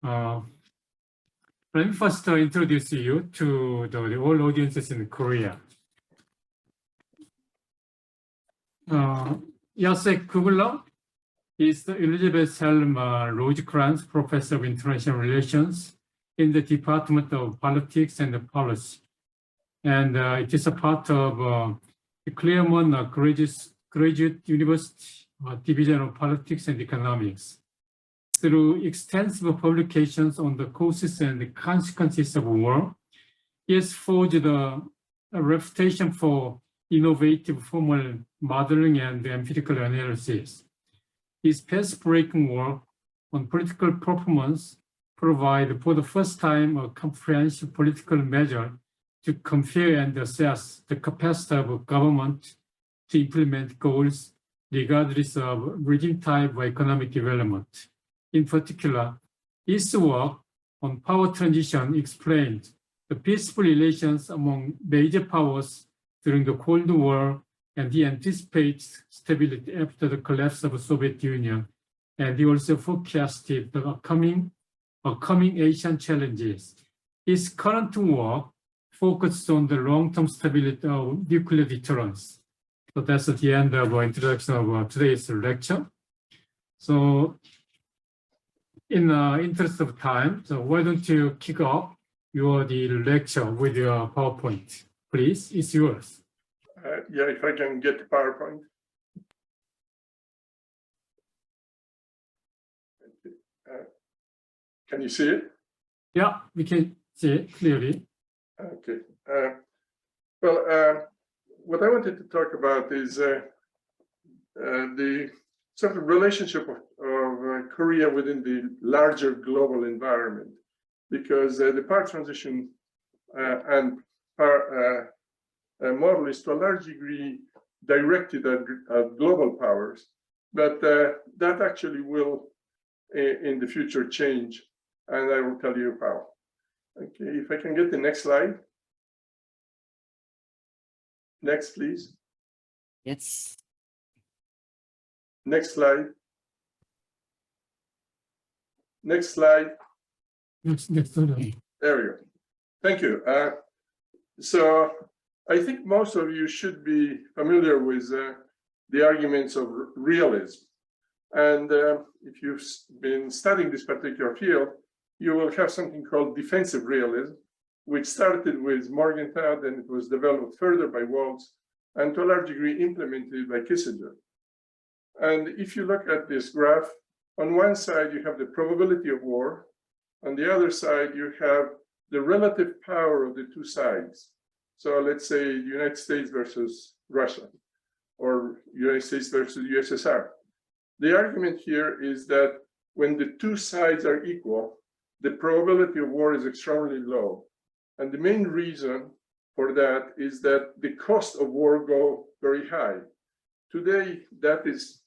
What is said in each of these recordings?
Let me first introduce you to the all audiences in Korea. Jacek Kugler is the Elizabeth Helm Rosecrans Professor of International Relations in the Department of Politics and Policy. And it is a part of the Claremont Graduate University Division of Politics and Economics. Through extensive publications on the causes and the consequences of war, he has forged a reputation for innovative formal modeling and empirical analysis. His path-breaking work on political performance provides, for the first time, a comprehensive political measure to compare and assess the capacity of a government to implement goals regardless of regime type or economic development. In particular, his work on power transition explained the peaceful relations among major powers during the Cold War, and he anticipates stability after the collapse of the Soviet Union. And he also forecasted the upcoming Asian challenges. His current work focused on the long-term stability of nuclear deterrence. So that's at the end of our introduction of today's lecture. So in the interest of time, so why don't you kick off the lecture with your PowerPoint, please? It's yours. Yeah, if I can get the PowerPoint. Can you see it? Yeah, we can see it clearly. Okay. Well, what I wanted to talk about is the sort of relationship of Korea within the larger global environment, because the power transition and power model is to a large degree directed at global powers, but that actually will in the future change, and I will tell you how. Okay, if I can get the next slide. Next, please. Yes. Next slide. Next slide. Next slide. There we go. Thank you. So I think most of you should be familiar with the arguments of realism. And if you've been studying this particular field, you will have something called defensive realism, which started with Morgenthau, and it was developed further by Waltz, and to a large degree implemented by Kissinger. And if you look at this graph, on one side you have the probability of war, on the other side you have the relative power of the two sides. So let's say the United States versus Russia, or United States versus USSR. The argument here is that when the two sides are equal, the probability of war is extremely low. And the main reason for that is that the cost of war go very high. Today, that is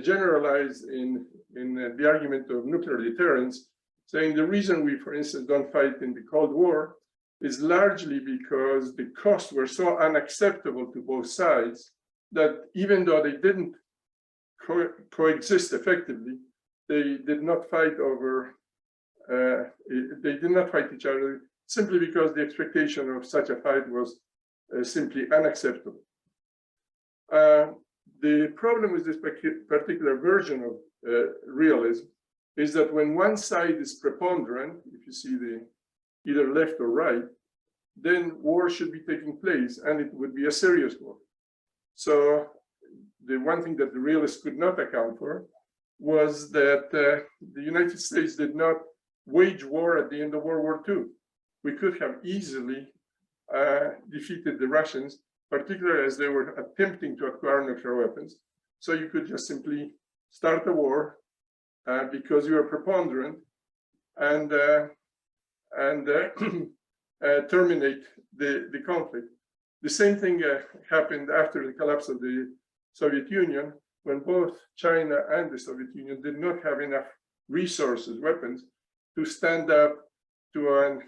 generalized in the argument of nuclear deterrence, saying the reason we, for instance, don't fight in the Cold War is largely because the costs were so unacceptable to both sides that even though they didn't coexist effectively, they did not fight over, they did not fight each other simply because the expectation of such a fight was simply unacceptable. The problem with this particular version of realism is that when one side is preponderant, if you see the either left or right, then war should be taking place, and it would be a serious war. So the one thing that the realists could not account for was that the United States did not wage war at the end of World War II. We could have easily defeated the Russians, particularly as they were attempting to acquire nuclear weapons. So you could just simply start a war because you are preponderant and terminate the conflict. The same thing happened after the collapse of the Soviet Union, when both China and the Soviet Union did not have enough resources, weapons, to stand up to an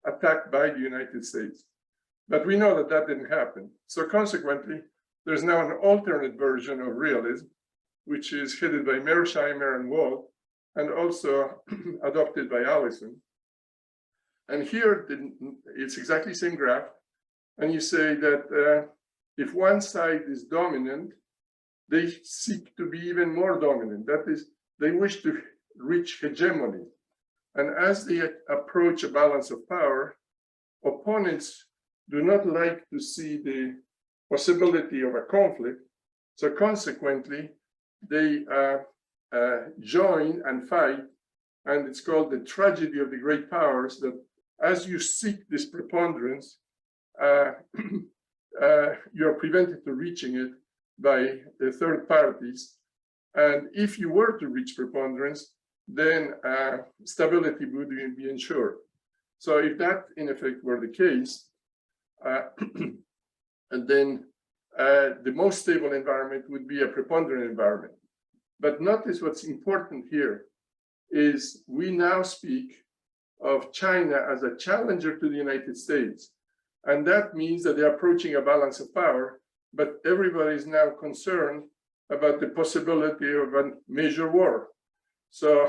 attack by the United States. But we know that that didn't happen. So consequently, there's now an alternate version of realism, which is headed by Mearsheimer and Wald, and also adopted by Allison. And here, it's exactly the same graph. And you say that if one side is dominant, they seek to be even more dominant. That is, they wish to reach hegemony. And as they approach a balance of power, opponents do not like to see the possibility of a conflict. So consequently, they join and fight. And it's called the tragedy of the great powers, that as you seek this preponderance, you are prevented from reaching it by the third parties. And if you were to reach preponderance, then stability would be ensured. So if that, in effect, were the case, and then the most stable environment would be a preponderant environment. But notice what's important here is we now speak of China as a challenger to the United States. And that means that they're approaching a balance of power, but everybody is now concerned about the possibility of a major war. So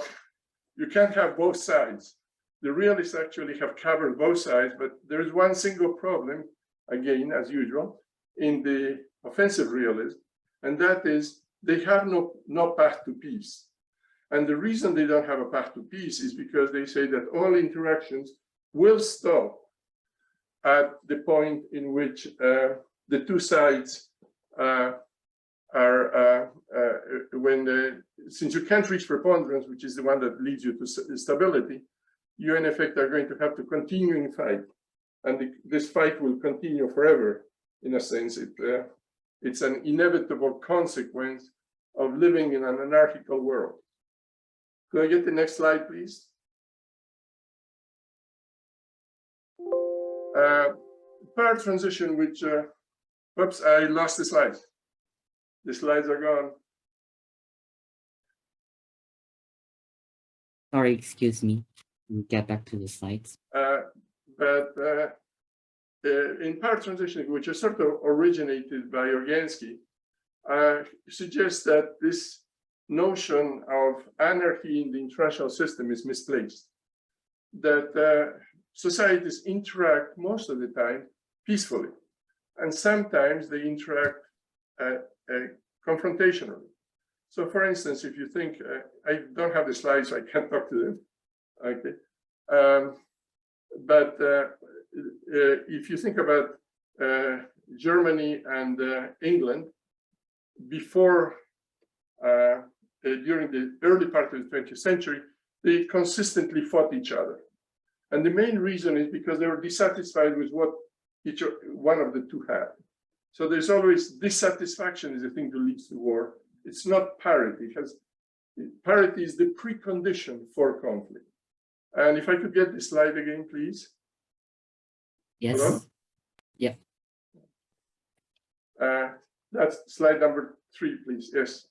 you can't have both sides. The realists actually have covered both sides, but there is one single problem, again, as usual, in the offensive realism, and that is they have no path to peace. And the reason they don't have a path to peace is because they say that all interactions will stop at the point in which the two sides since you can't reach preponderance, which is the one that leads you to stability, you in effect are going to have to continue in fight. And this fight will continue forever, in a sense. It's an inevitable consequence of living in an anarchical world. Could I get the next slide, please? Power transition, which, whoops, I lost the slides. The slides are gone. Sorry, excuse me. We'll get back to the slides. In power transition, which is sort of originated by Organsky, suggests that this notion of anarchy in the international system is misplaced. That societies interact most of the time peacefully, and sometimes they interact confrontationally. So, for instance, if you think, I don't have the slides, so I can't talk to them. Okay, but if you think about Germany and England before, during the early part of the 20th century, they consistently fought each other. And the main reason is because they were dissatisfied with what each one of the two had. So there's always dissatisfaction is the thing that leads to war. It's not parity. Parity is the precondition for conflict. And if I could get this slide again, please. Yes. Hello? Yeah. That's slide number 3, please. Yes.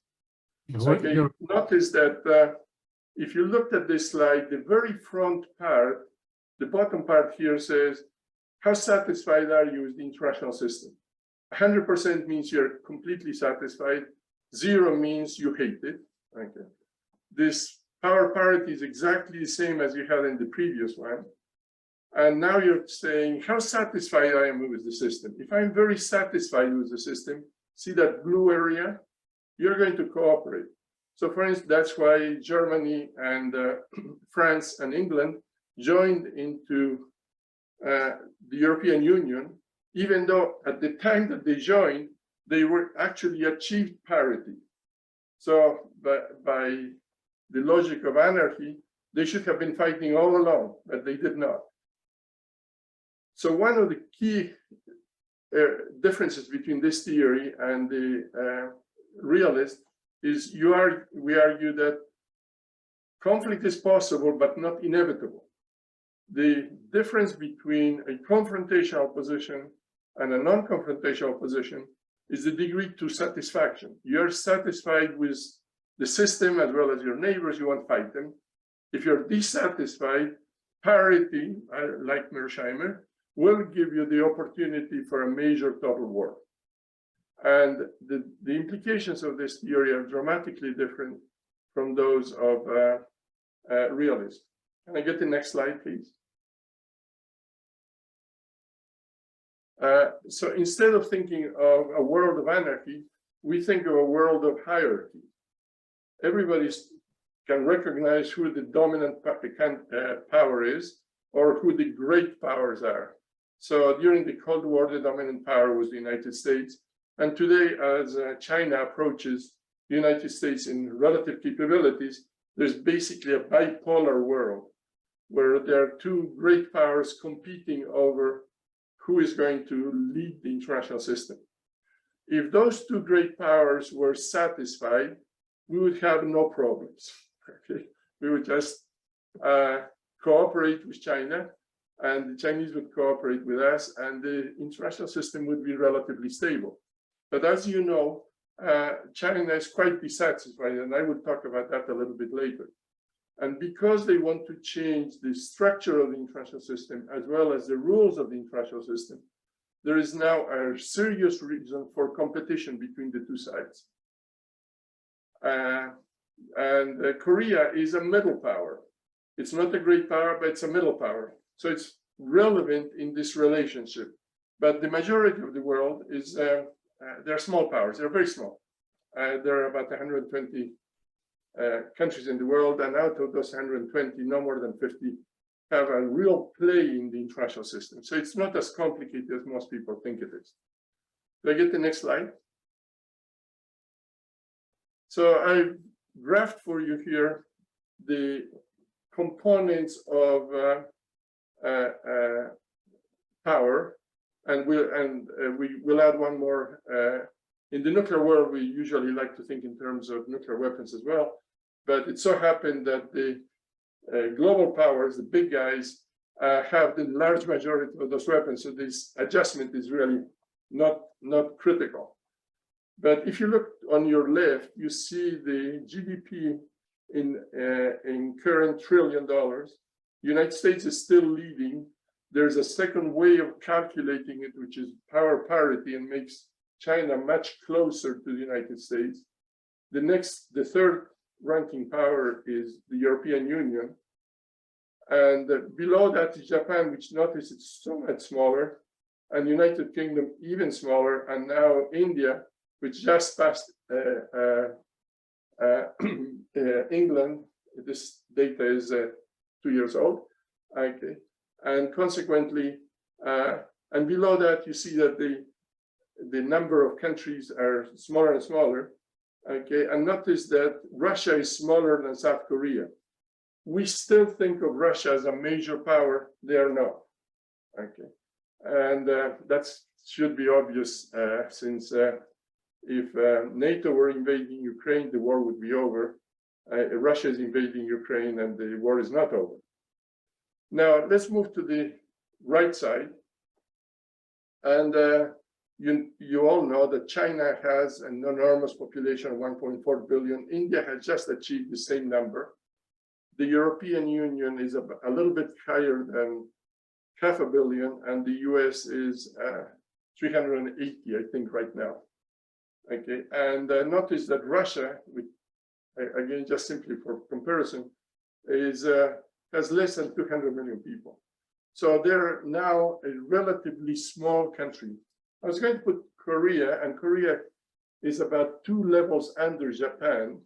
Okay. Notice that if you looked at this slide, the very front part, the bottom part here says, how satisfied are you with the international system? 100% means you're completely satisfied. 0 means you hate it. Okay. This power parity is exactly the same as you had in the previous one. And now you're saying, how satisfied I am with the system. If I'm very satisfied with the system, see that blue area? You're going to cooperate. So for instance, that's why Germany and France and England joined into the European Union, even though at the time that they joined, they were actually achieved parity. So by the logic of anarchy, they should have been fighting all along, but they did not. So one of the key differences between this theory and the realist is we argue that conflict is possible, but not inevitable. The difference between a confrontational position and a non-confrontational position is the degree to satisfaction. You're satisfied with the system as well as your neighbors, you won't fight them. If you're dissatisfied, parity, like Mearsheimer, will give you the opportunity for a major total war. And the implications of this theory are dramatically different from those of realism. Can I get the next slide, please? So instead of thinking of a world of anarchy, we think of a world of hierarchy. Everybody can recognize who the dominant power is, or who the great powers are. So during the Cold War, the dominant power was the United States. And today, as China approaches the United States in relative capabilities, there's basically a bipolar world where there are two great powers competing over who is going to lead the international system. If those two great powers were satisfied, we would have no problems. Okay? We would just cooperate with China, and the Chinese would cooperate with us, and the international system would be relatively stable. But as you know, China is quite dissatisfied, and I will talk about that a little bit later. And because they want to change the structure of the international system, as well as the rules of the international system, there is now a serious reason for competition between the two sides. Korea is a middle power. It's not a great power, but it's a middle power. So it's relevant in this relationship. But the majority of the world is, they're small powers. They're very small. There are about 120 countries in the world, and out of those 120, no more than 50 have a real play in the international system. So it's not as complicated as most people think it is. Do I get the next slide? So I graphed for you here the components of power, and we will add one more. In the nuclear world, we usually like to think in terms of nuclear weapons as well, but it so happened that the global powers, the big guys, have the large majority of those weapons, so this adjustment is really not critical. But if you look on your left, you see the GDP in current $1 trillion. The United States is still leading. There's a second way of calculating it, which is power parity, and makes China much closer to the United States. The third ranking power is the European Union. And below that is Japan, which notice it's so much smaller, and United Kingdom even smaller, and now India, which just passed England. This data is 2 years old. Okay, and consequently, and below that, you see that the number of countries are smaller and smaller. Okay, and notice that Russia is smaller than South Korea. We still think of Russia as a major power. They are not. Okay, and that should be obvious since if NATO were invading Ukraine, the war would be over. Russia is invading Ukraine, and the war is not over. Now let's move to the right side, and you all know that China has an enormous population of 1.4 billion. India has just achieved the same number. The European Union is a little bit higher than 500 million, and the US is 380, I think, right now. Okay, and notice that Russia, which, again, just simply for comparison, has less than 200 million people. So they're now a relatively small country. I was going to put Korea, and Korea is about 2 levels under Japan.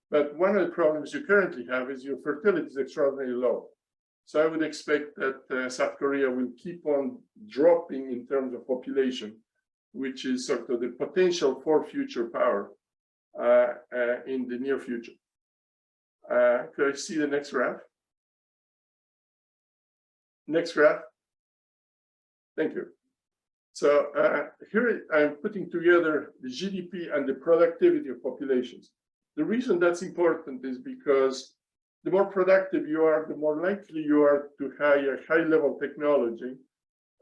But one of the problems you currently have is your fertility is extraordinarily low. So I would expect that South Korea will keep on dropping in terms of population, which is sort of the potential for future power in the near future. Could I see the next graph? Next graph. Thank you. So here I'm putting together the GDP and the productivity of populations. The reason that's important is because the more productive you are, the more likely you are to hire high-level technology,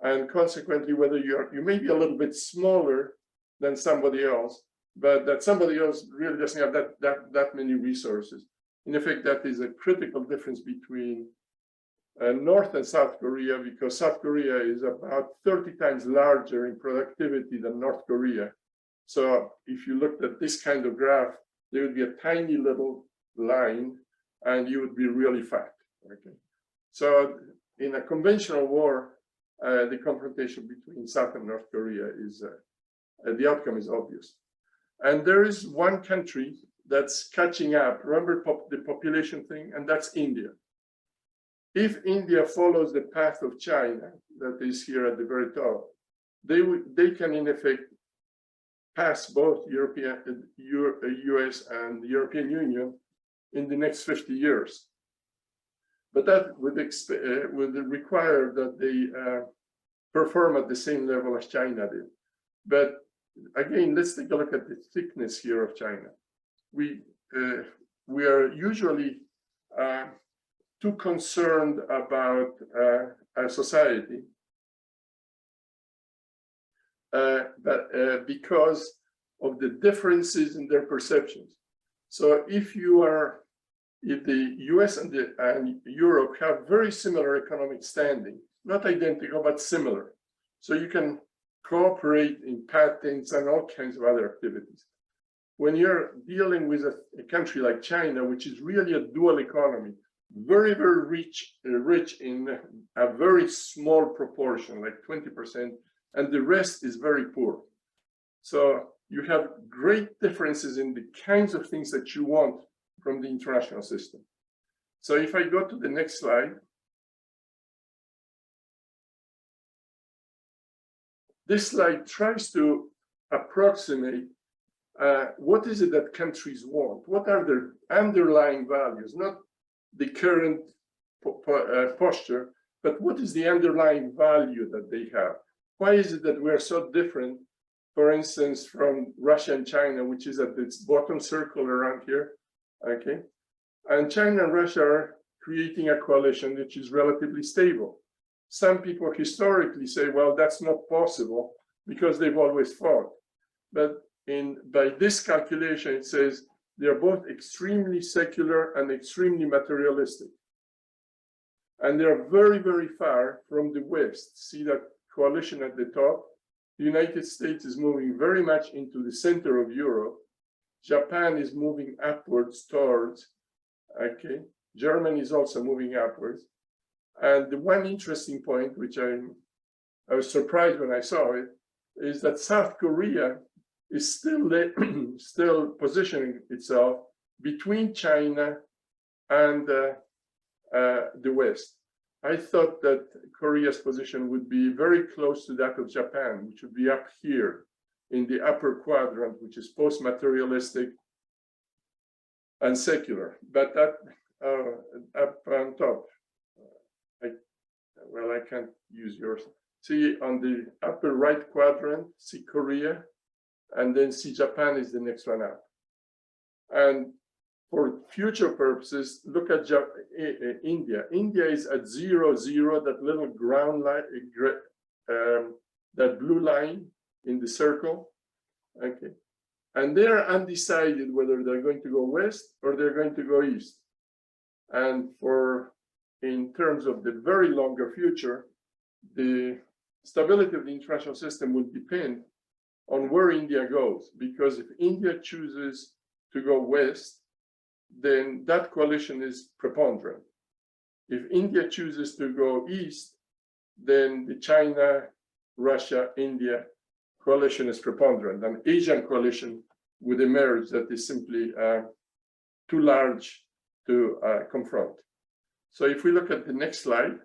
and consequently, whether you may be a little bit smaller than somebody else, but that somebody else really doesn't have that many resources. In effect, that is a critical difference between North and South Korea, because South Korea is about 30 times larger in productivity than North Korea. So if you looked at this kind of graph, there would be a tiny little line, and you would be really fat. Okay, so in a conventional war, the confrontation between South and North Korea is the outcome is obvious. And there is one country that's catching up. Remember the population thing, and that's India. If India follows the path of China, that is here at the very top, they can in effect pass both US and the European Union in the next 50 years. But that would require that they perform at the same level as China did. But again, let's take a look at the thickness here of China. We are usually too concerned about a society because of the differences in their perceptions. So if the US and Europe have very similar economic standing, not identical, but similar. So you can cooperate in patents and all kinds of other activities. When you're dealing with a country like China, which is really a dual economy, very, very rich in a very small proportion, like 20%, and the rest is very poor. So you have great differences in the kinds of things that you want from the international system. So if I go to the next slide, this slide tries to approximate what is it that countries want? What are their underlying values? Not the current posture, but what is the underlying value that they have? Why is it that we are so different, for instance, from Russia and China, which is at its bottom circle around here, okay? And China and Russia are creating a coalition which is relatively stable. Some people historically say, well, that's not possible because they've always fought. But by this calculation, it says they're both extremely secular and extremely materialistic. And they're very, very far from the West. See that coalition at the top? The United States is moving very much into the center of Europe. Japan is moving upwards towards, okay? Germany is also moving upwards. And the one interesting point, which I was surprised when I saw it, is that South Korea is still positioning itself between China and the West. I thought that Korea's position would be very close to that of Japan, which would be up here in the upper quadrant, which is post-materialistic and secular. But that up on top, I can't use yours. See on the upper right quadrant, see Korea, and then see Japan is the next one up. And for future purposes, look at India. India is at 0, 0, that little ground line, that blue line in the circle, okay? And they're undecided whether they're going to go west or they're going to go east. And in terms of the very longer future, the stability of the international system will depend on where India goes, because if India chooses to go west, then that coalition is preponderant. If India chooses to go east, then the China, Russia, India coalition is preponderant. An Asian coalition would emerge that is simply too large to confront. So if we look at the next slide,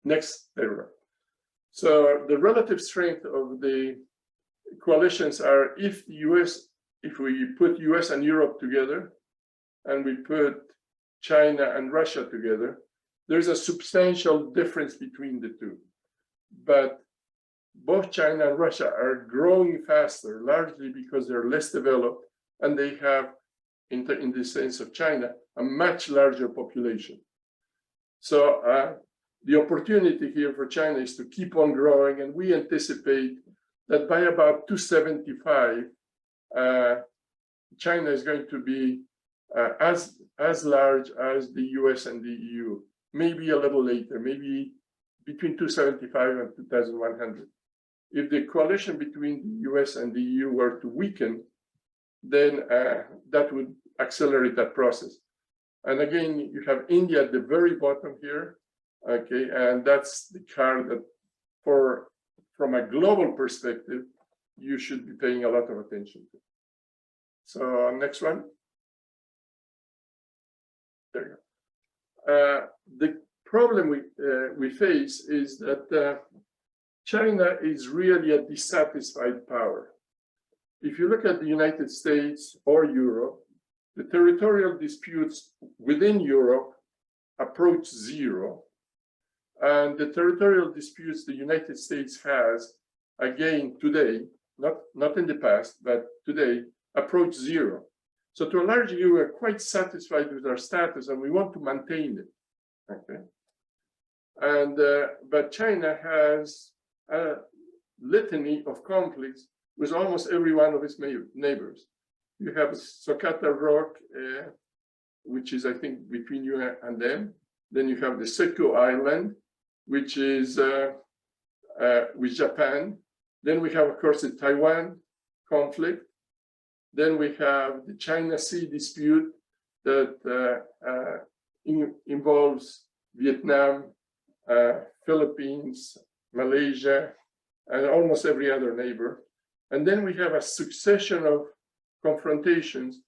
there we go. So the relative strength of the coalitions are if we put US and Europe together, and we put China and Russia together, there's a substantial difference between the two. But both China and Russia are growing faster, largely because they're less developed, and they have, in the sense of China, a much larger population. So the opportunity here for China is to keep on growing, and we anticipate that by about 275, China is going to be as large as the US and the EU, maybe a little later, maybe between 275 and 2100. If the coalition between the US and the EU were to weaken, then that would accelerate that process. And again, you have India at the very bottom here, okay, and that's the card that from a global perspective, you should be paying a lot of attention to. So next one. There you go. The problem we face is that China is really a dissatisfied power. If you look at the United States or Europe, the territorial disputes within Europe approach zero. And the territorial disputes the United States has, again, today, not in the past, but today, approach zero. So to a large degree, we're quite satisfied with our status and we want to maintain it, okay? And, but China has a litany of conflicts with almost every one of its neighbors. You have Socotra Rock, which is, I think, between you and them. Then you have the Seku Island, which is with Japan. Then we have, of course, the Taiwan conflict. Then we have the China Sea dispute that involves Vietnam, Philippines, Malaysia, and almost every other neighbor. And then we have a succession of confrontations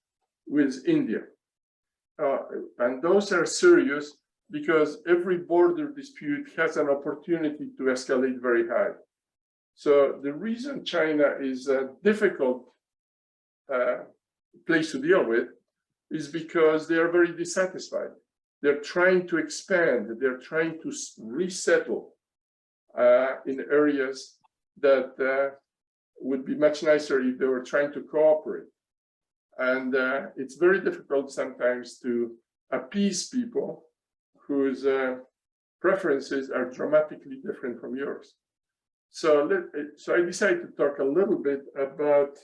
with India. And those are serious because every border dispute has an opportunity to escalate very high. So the reason China is a difficult place to deal with is because they are very dissatisfied. They're trying to expand, they're trying to resettle in areas that would be much nicer if they were trying to cooperate. And it's very difficult sometimes to appease people whose preferences are dramatically different from yours. So I decided to talk a little bit about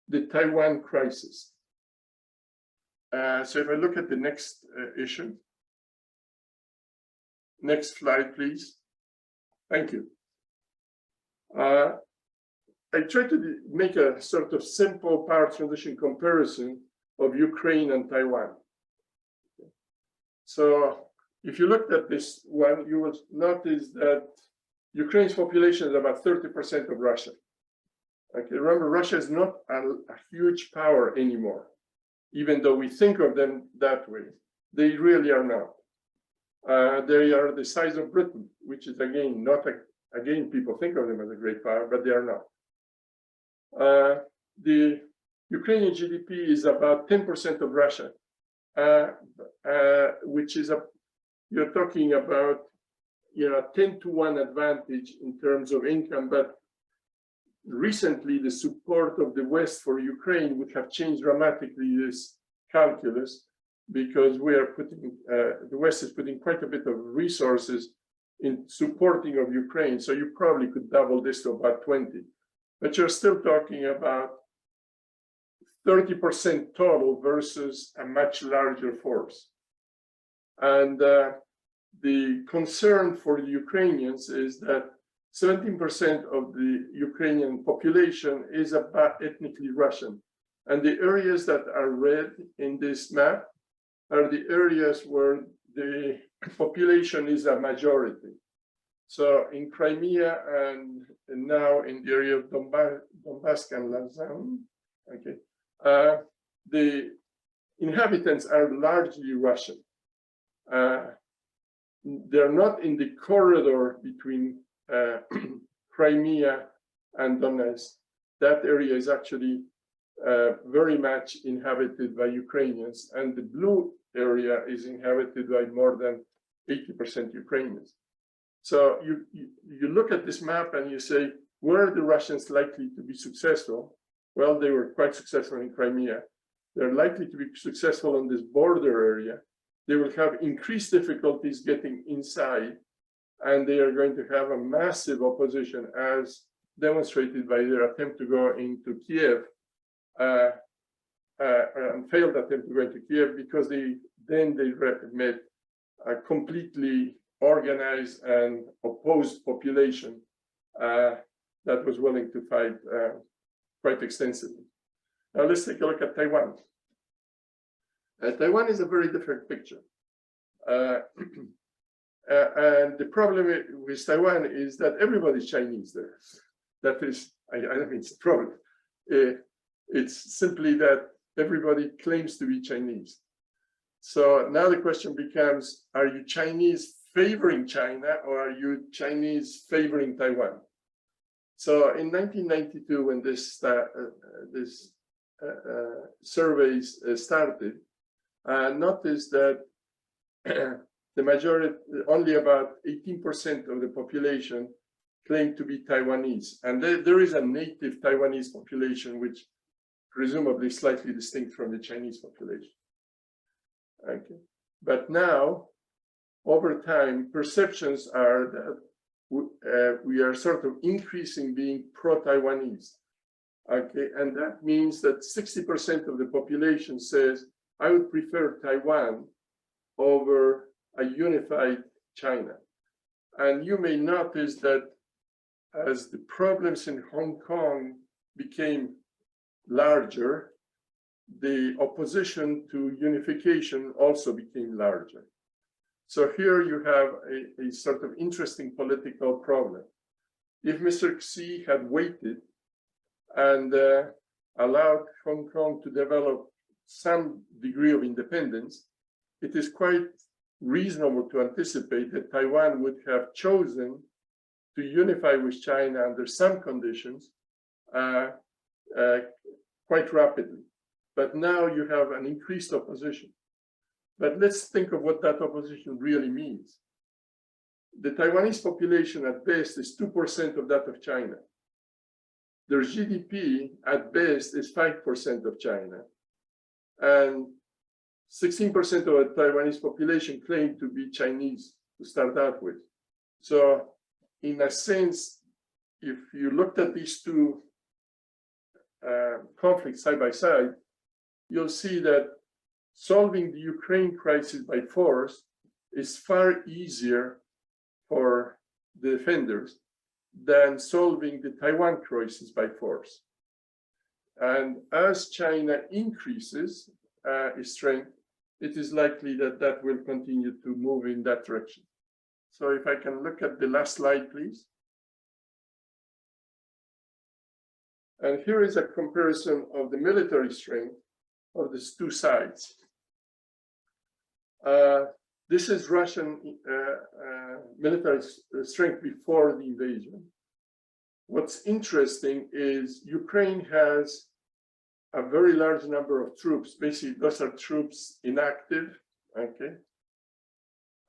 the Taiwan crisis. So if I look at the next issue. Next slide, please. Thank you. I tried to make a sort of simple power transition comparison of Ukraine and Taiwan. So if you looked at this one, you will notice that Ukraine's population is about 30% of Russia. Okay, remember, Russia is not a huge power anymore, even though we think of them that way. They really are not. They are the size of Britain, which is again not again people think of them as a great power, but they are not. The Ukrainian GDP is about 10% of Russia, which is you're talking about 10-to-1 advantage in terms of income. But recently, the support of the West for Ukraine would have changed dramatically this calculus, because we are putting the West is putting quite a bit of resources in supporting of Ukraine. So you probably could double this to about 20. But you're still talking about 30% total versus a much larger force. And the concern for the Ukrainians is that 17% of the Ukrainian population is about ethnically Russian. And the areas that are red in this map are the areas where the population is a majority. So in Crimea and now in the area of Donbass and Lazan, okay, the inhabitants are largely Russian. They're not in the corridor between Crimea and Donetsk. That area is actually very much inhabited by Ukrainians, and the blue area is inhabited by more than 80% Ukrainians. So you look at this map and you say, where are the Russians likely to be successful? Well, they were quite successful in Crimea. They're likely to be successful in this border area. They will have increased difficulties getting inside, and they are going to have a massive opposition, as demonstrated by their attempt to go into Kiev, and failed attempt to go into Kiev, because they met a completely organized and opposed population that was willing to fight quite extensively. Now let's take a look at Taiwan. Taiwan is a very different picture. And the problem with Taiwan is that everybody's Chinese there. That is, I don't think it's a problem. It's simply that everybody claims to be Chinese. So now the question becomes, are you Chinese favoring China or are you Chinese favoring Taiwan? So in 1992, when this surveys started, I noticed that the majority, only about 18% of the population claimed to be Taiwanese. And there is a native Taiwanese population, which presumably is slightly distinct from the Chinese population. Okay. But now, over time, perceptions are that we are sort of increasing being pro-Taiwanese. Okay, and that means that 60% of the population says, I would prefer Taiwan over a unified China. And you may notice that as the problems in Hong Kong became larger, the opposition to unification also became larger. So here you have a sort of interesting political problem. If Mr. Xi had waited and allowed Hong Kong to develop some degree of independence, it is quite reasonable to anticipate that Taiwan would have chosen to unify with China under some conditions quite rapidly. But now you have an increased opposition. But let's think of what that opposition really means. The Taiwanese population at best is 2% of that of China. Their GDP at best is 5% of China. And 16% of the Taiwanese population claim to be Chinese to start out with. So in a sense, if you looked at these two conflicts side by side, you'll see that solving the Ukraine crisis by force is far easier for the defenders than solving the Taiwan crisis by force. And as China increases its strength, it is likely that that will continue to move in that direction. So if I can look at the last slide, please. And here is a comparison of the military strength of these two sides. This is Russian military strength before the invasion. What's interesting is Ukraine has a very large number of troops. Basically, those are troops inactive, okay?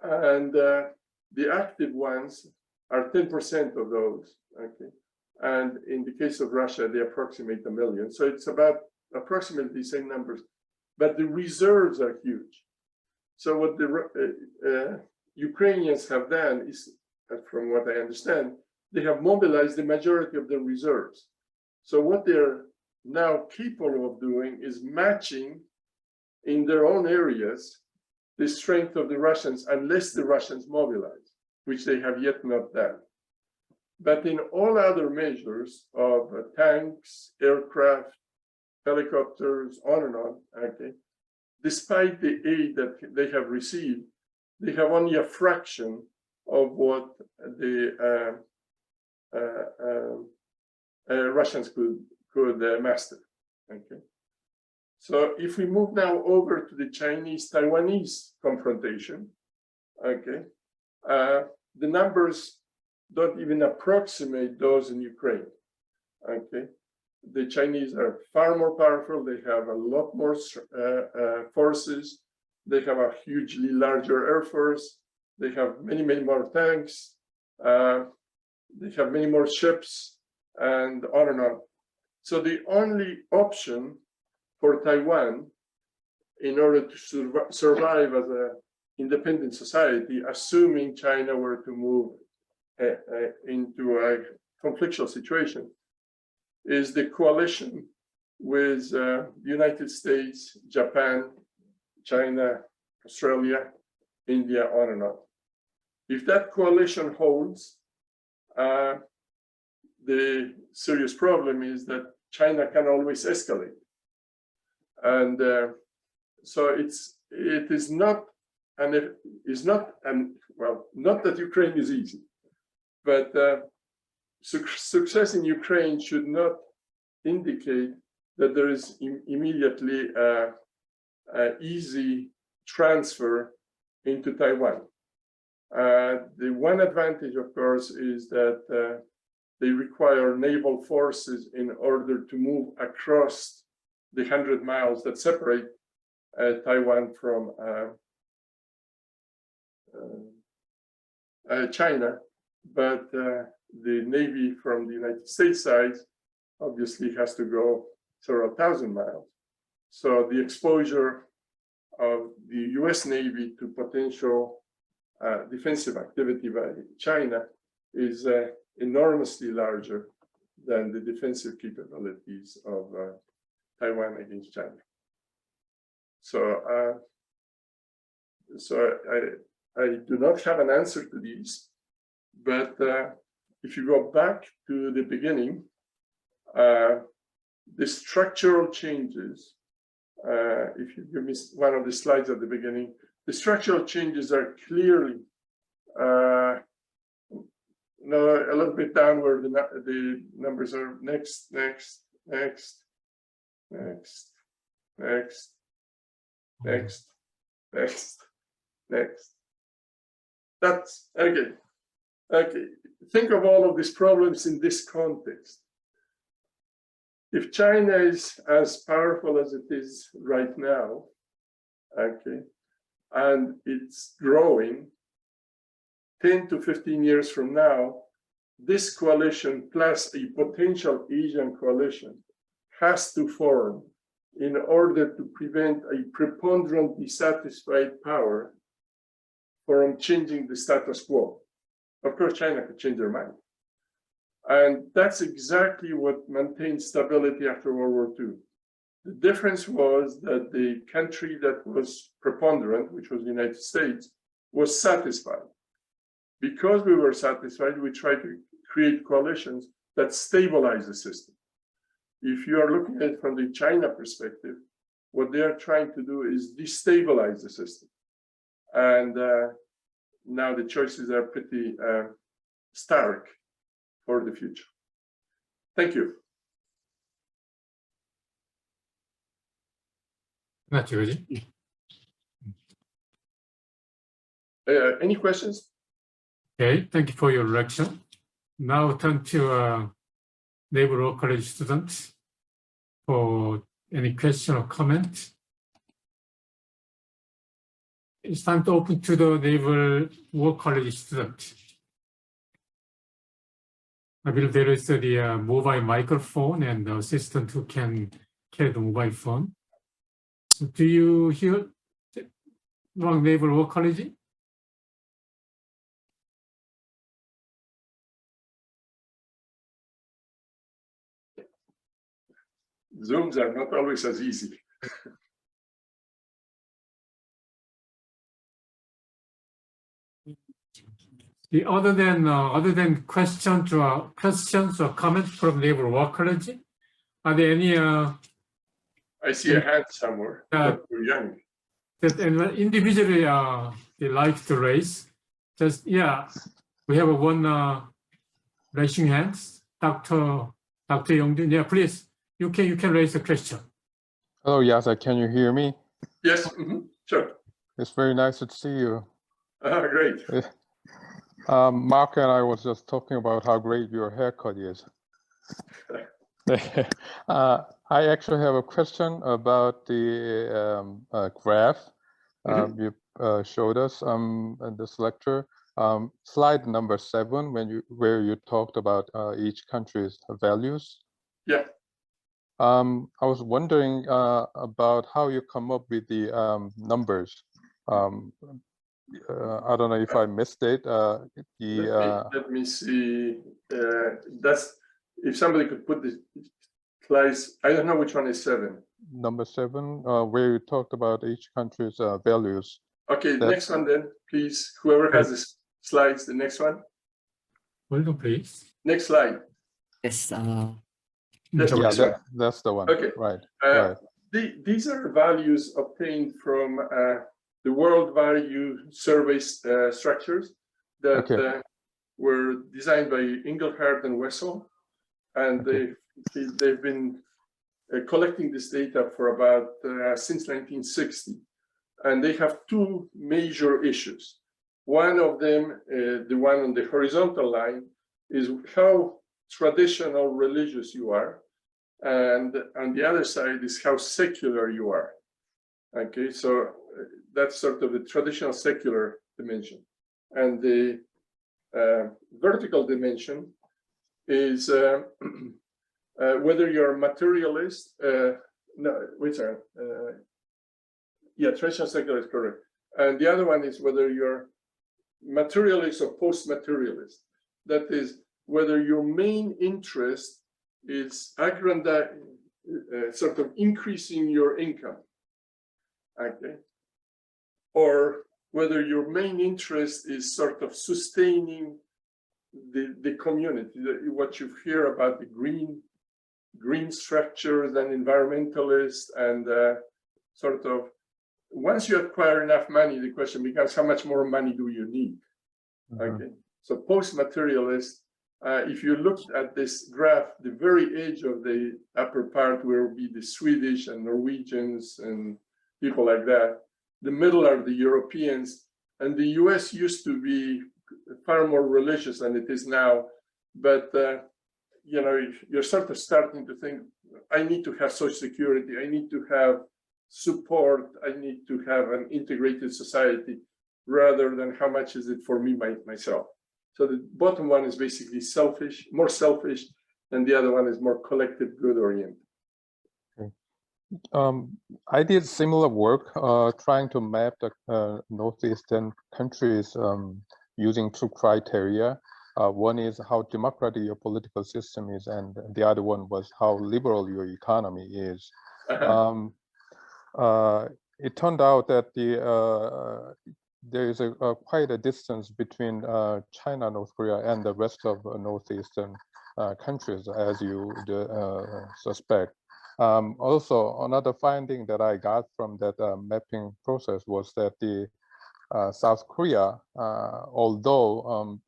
And the active ones are 10% of those, okay? And in the case of Russia, they approximate 1 million. So it's about approximately the same numbers, but the reserves are huge. So what the Ukrainians have done is, from what I understand, they have mobilized the majority of the reserves. So what they're now capable of doing is matching in their own areas the strength of the Russians, unless the Russians mobilize, which they have yet not done. But in all other measures of tanks, aircraft, helicopters, on and on, okay, despite the aid that they have received, they have only a fraction of what the Russians could master. Okay. So if we move now over to the Chinese-Taiwanese confrontation, okay, the numbers don't even approximate those in Ukraine. Okay, the Chinese are far more powerful. They have a lot more forces. They have a hugely larger air force. They have many, many more tanks. They have many more ships, and on and on. So the only option for Taiwan, in order to survive as an independent society, assuming China were to move into a conflictual situation, is the coalition with the United States, Japan, China, Australia, India, on and on. If that coalition holds, the serious problem is that China can always escalate. And so it is not, and it is not, and well, not that Ukraine is easy, but success in Ukraine should not indicate that there is immediately easy transfer into Taiwan. The one advantage, of course, is that they require naval forces in order to move across the 100 miles that separate Taiwan from China, but the Navy from the United States side obviously has to go several thousand miles. So the exposure of the US Navy to potential defensive activity by China is enormously larger than the defensive capabilities of Taiwan against China. So, I do not have an answer to these, but if you go back to the beginning, the structural changes, if you give me one of the slides at the beginning, the structural changes are clearly a little bit down where the numbers are next. That's okay. Okay, think of all of these problems in this context. If China is as powerful as it is right now, okay, and it's growing, 10 to 15 years from now, this coalition plus a potential Asian coalition has to form in order to prevent a preponderant dissatisfied power from changing the status quo. Of course, China could change their mind. And that's exactly what maintained stability after World War II. The difference was that the country that was preponderant, which was the United States, was satisfied. Because we were satisfied, we tried to create coalitions that stabilize the system. If you are looking at it from the China perspective, what they are trying to do is destabilize the system. And now the choices are pretty stark for the future. Thank you. Any questions? Okay, thank you for your lecture. Now turn to Naval War College students for any question or comment. It's time to open to the Naval War College student. I believe there is the mobile microphone and the assistant who can carry the mobile phone. So do you hear from Naval War College? Zooms are not always as easy. Other than questions or comments from Naval War College, are there any? I see a hand somewhere. But we're young. That individually they like to raise. Just we have one raising hands, Dr. Yongdun. Yeah, please. You can raise a question. Hello, Jacek, can you hear me? Yes, sure. It's very nice to see you. Great. Mark and I was just talking about how great your haircut is. I actually have a question about the graph you showed us in this lecture. Slide number 7, where you talked about each country's values. Yeah. I was wondering about how you come up with the numbers. I don't know if I missed it. Let me see. That's if somebody could put the slides. I don't know which one is 7. Number 7, where you talked about each country's values. Okay, next one then, please. Whoever has the slides, the next one. Hold on, please. Next slide. Yes. That's the one. Okay. Right. Right. these are values obtained from the World Value Survey structures that were designed by Engelhardt and Wessel, and they've been collecting this data for about since 1960, and they have two major issues. One of them, the one on the horizontal line, is how traditional religious you are, and on the other side is how secular you are. Okay, so that's sort of the traditional secular dimension, and the vertical dimension is whether you're a materialist. Traditional secular is correct, and the other one is whether you're materialist or post-materialist. That is, whether your main interest is sort of increasing your income, okay, or whether your main interest is sort of sustaining the community. What you hear about the green structures and environmentalists, and sort of once you acquire enough money, the question becomes how much more money do you need? Okay, so post-materialist. If you look at this graph, the very edge of the upper part will be the Swedish and Norwegians and people like that. The middle are the Europeans, and the US used to be far more religious than it is now. But you know, you're sort of starting to think, I need to have social security, I need to have support, I need to have an integrated society, rather than how much is it for me myself. So the bottom one is basically selfish, more selfish, and the other one is more collective good oriented. I did similar work trying to map the northeastern countries using two criteria. One is how democratic your political system is, and the other one was how liberal your economy is. It turned out that there is quite a distance between China, North Korea, and the rest of northeastern countries, as you suspect. Also, another finding that I got from that mapping process was that the South Korea, although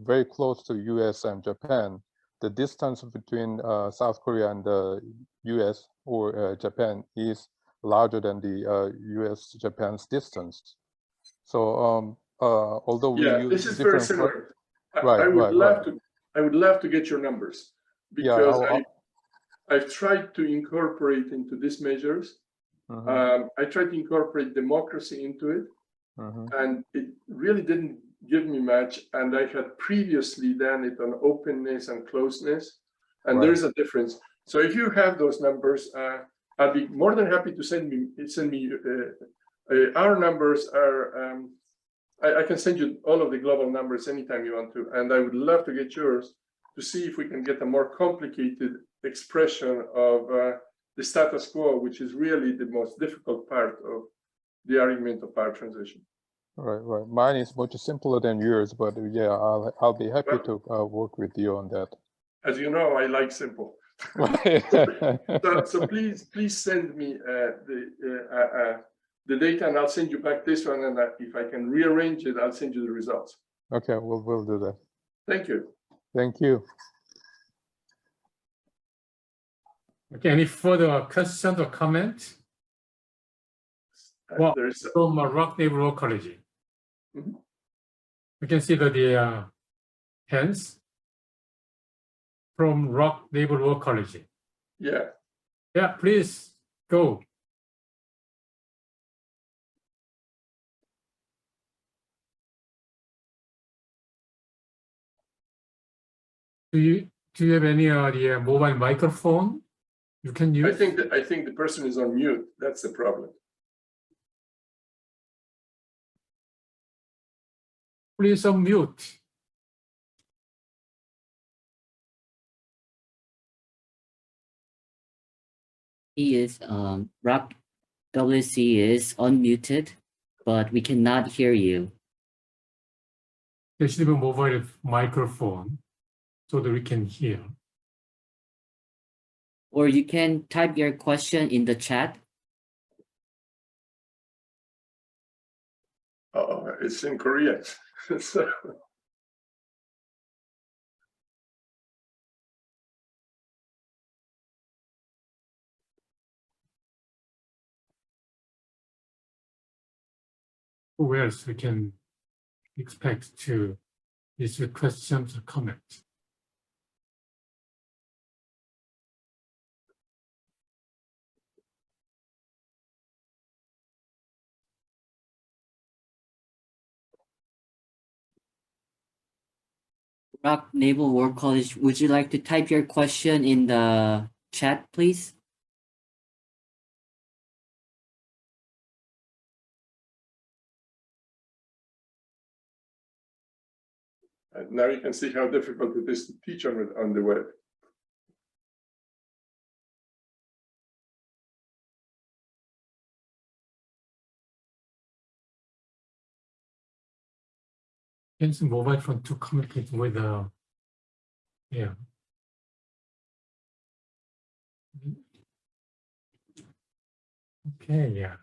very close to US and Japan, the distance between South Korea and the US or Japan is larger than the US-Japan's distance. So although we use this is very similar. I would love to get your numbers, because I've tried to incorporate into these measures. I tried to incorporate democracy into it, and it really didn't give me much. And I had previously done it on openness and closeness, and there is a difference. So if you have those numbers, I'd be more than happy to send me. Our numbers are. I can send you all of the global numbers anytime you want to, and I would love to get yours to see if we can get a more complicated expression of the status quo, which is really the most difficult part of the argument of power transition. Right. Mine is much simpler than yours, but yeah, I'll be happy to work with you on that. As you know, I like simple. so please send me the data, and I'll send you back this one, and if I can rearrange it, I'll send you the results. Okay, we'll do that. Thank you. Thank you. Okay, any further questions or comments? Well, from Rock Naval College. We can see the hands from Rock Naval College. Yeah, please go. Do you have any mobile microphone you can use? I think the person is on mute. That's the problem. Please unmute. He is Rock WC is unmuted, but we cannot hear you. There should be a mobile microphone so that we can hear. or you can type your question in the chat. Oh, it's in Korean. So, who else we can expect to issue questions or comments? Rock Naval War College, would you like to type your question in the chat, please? and now you can see how difficult it is to teach on the web. Use mobile phone to communicate with yeah. Okay, yeah.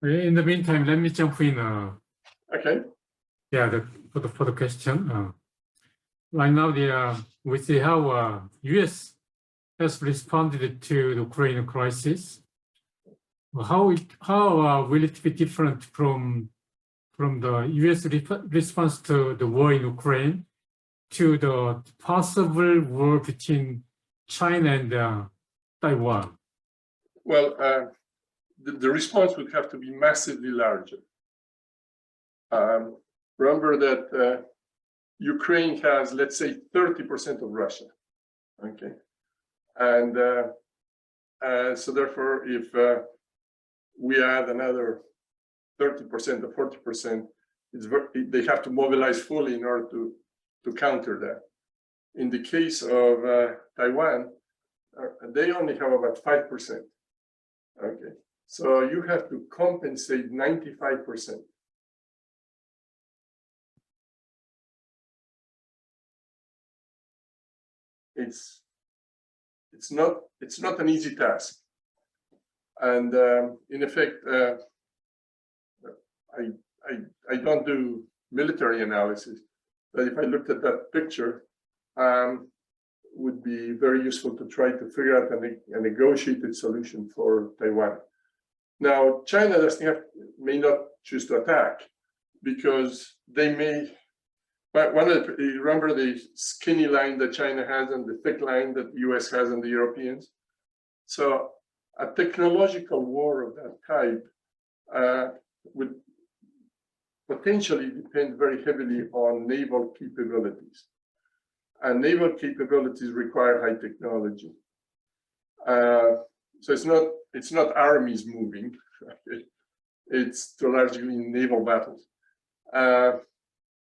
In the meantime, let me jump in. Okay. Yeah, for the question. Right now, we see how U.S. has responded to the Ukraine crisis. How will it be different from the U.S. response to the war in Ukraine to the possible war between China and Taiwan? Well, the response would have to be massively larger. Remember that Ukraine has, let's say, 30% of Russia. Okay, and so therefore, if we add another 30% or 40%, they have to mobilize fully in order to counter that. In the case of Taiwan, they only have about 5%. Okay, so you have to compensate 95%. It's not an easy task, and in effect, I don't do military analysis, but if I looked at that picture, would be very useful to try to figure out a negotiated solution for Taiwan. Now, China may not choose to attack because they may. But remember the skinny line that China has and the thick line that the US has and the Europeans. So a technological war of that type would potentially depend very heavily on naval capabilities. And naval capabilities require high technology. So it's not armies moving. It's to largely naval battles.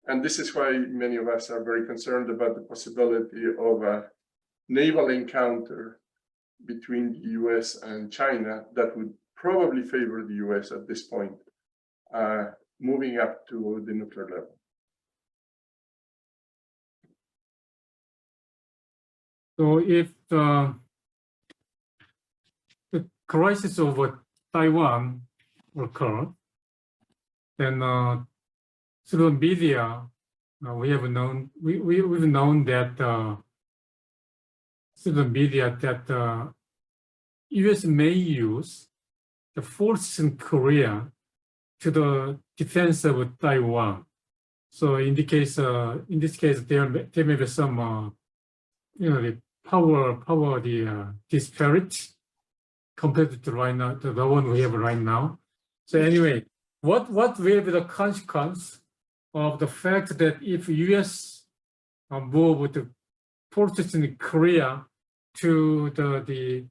And this is why many of us are very concerned about the possibility of a naval encounter between the US and China that would probably favor the US at this point, moving up to the nuclear level. So if the crisis over Taiwan occurred, then through media, we've known that through the media that U.S. may use the forces in Korea to the defense of Taiwan. So in this case, there may be some, the power disparity compared to right now, to the one we have right now. So anyway, what will be the consequence of the fact that if U.S. move the forces in Korea to the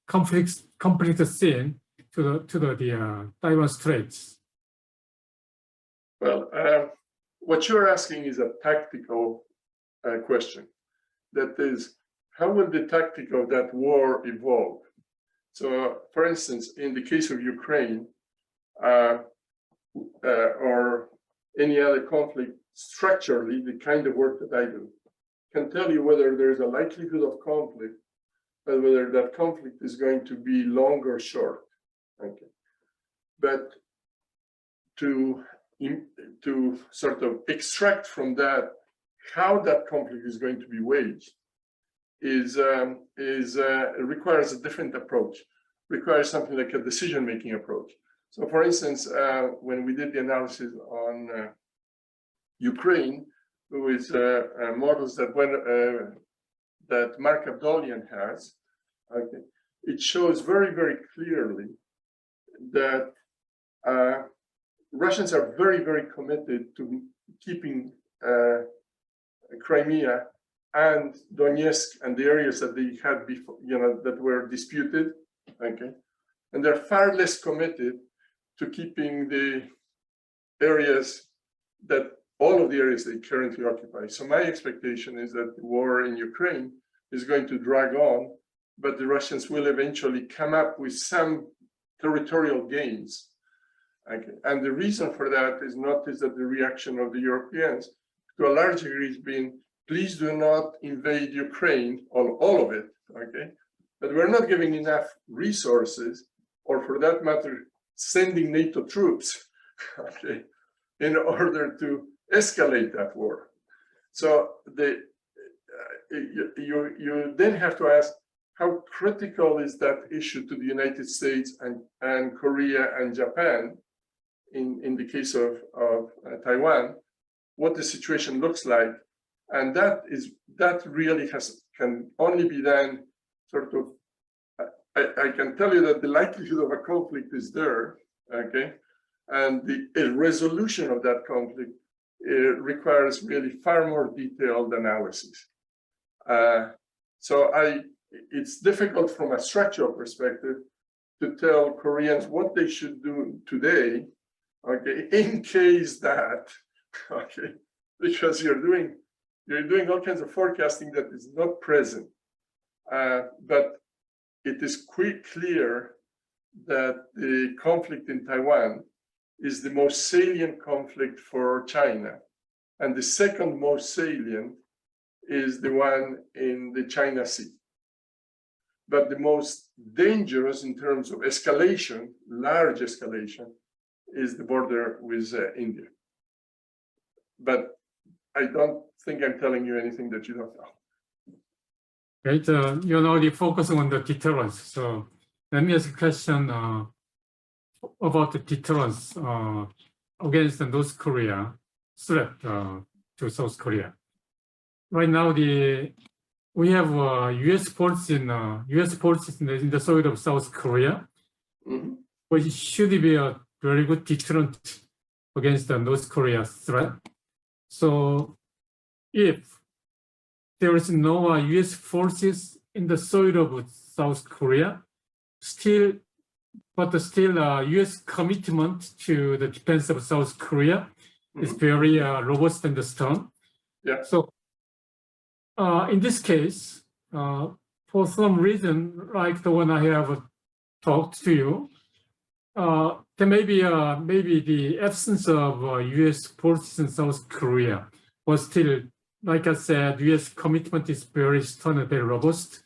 conflict scene to the Taiwan Straits? Well, what you're asking is a tactical question. That is, how will the tactic of that war evolve? So, for instance, in the case of Ukraine or any other conflict, structurally, the kind of work that I do can tell you whether there's a likelihood of conflict, but whether that conflict is going to be long or short. Okay, but to sort of extract from that how that conflict is going to be waged requires a different approach, requires something like a decision-making approach. So, for instance, when we did the analysis on Ukraine, with models that that Mark Abdolian has, okay, it shows very, very clearly that Russians are very, very committed to keeping Crimea and Donetsk and the areas that they had before, that were disputed, okay, and they're far less committed to keeping the areas all of the areas they currently occupy. So my expectation is that the war in Ukraine is going to drag on, but the Russians will eventually come up with some territorial gains. Okay. And the reason for that is not that the reaction of the Europeans, to a large degree, has been, please do not invade Ukraine, all of it, okay? But we're not giving enough resources, or for that matter, sending NATO troops, okay, in order to escalate that war. So you then have to ask, how critical is that issue to the United States and Korea and Japan, in the case of Taiwan, what the situation looks like, and that really can only be done sort of. I can tell you that the likelihood of a conflict is there, okay, and the resolution of that conflict requires really far more detailed analysis. It's difficult from a structural perspective to tell Koreans what they should do today, okay, in case that, okay, because you're doing all kinds of forecasting that is not present. But it is quite clear that the conflict in Taiwan is the most salient conflict for China. And the second most salient is the one in the China Sea. But the most dangerous in terms of escalation, large escalation, is the border with India. But I don't think I'm telling you anything that you don't know. Right, you're already focusing on the deterrence. So let me ask a question about the deterrence against the North Korea threat to South Korea. Right now, we have U.S. forces in the soil of South Korea, which should be a very good deterrent against the North Korea threat. So if there is no U.S. forces in the soil of South Korea, still U.S. commitment to the defense of South Korea is very robust and strong. Yeah. So in this case, for some reason, like the one I have talked to you, there may be the absence of U.S. forces in South Korea, but still, like I said, U.S. commitment is very strong and very robust.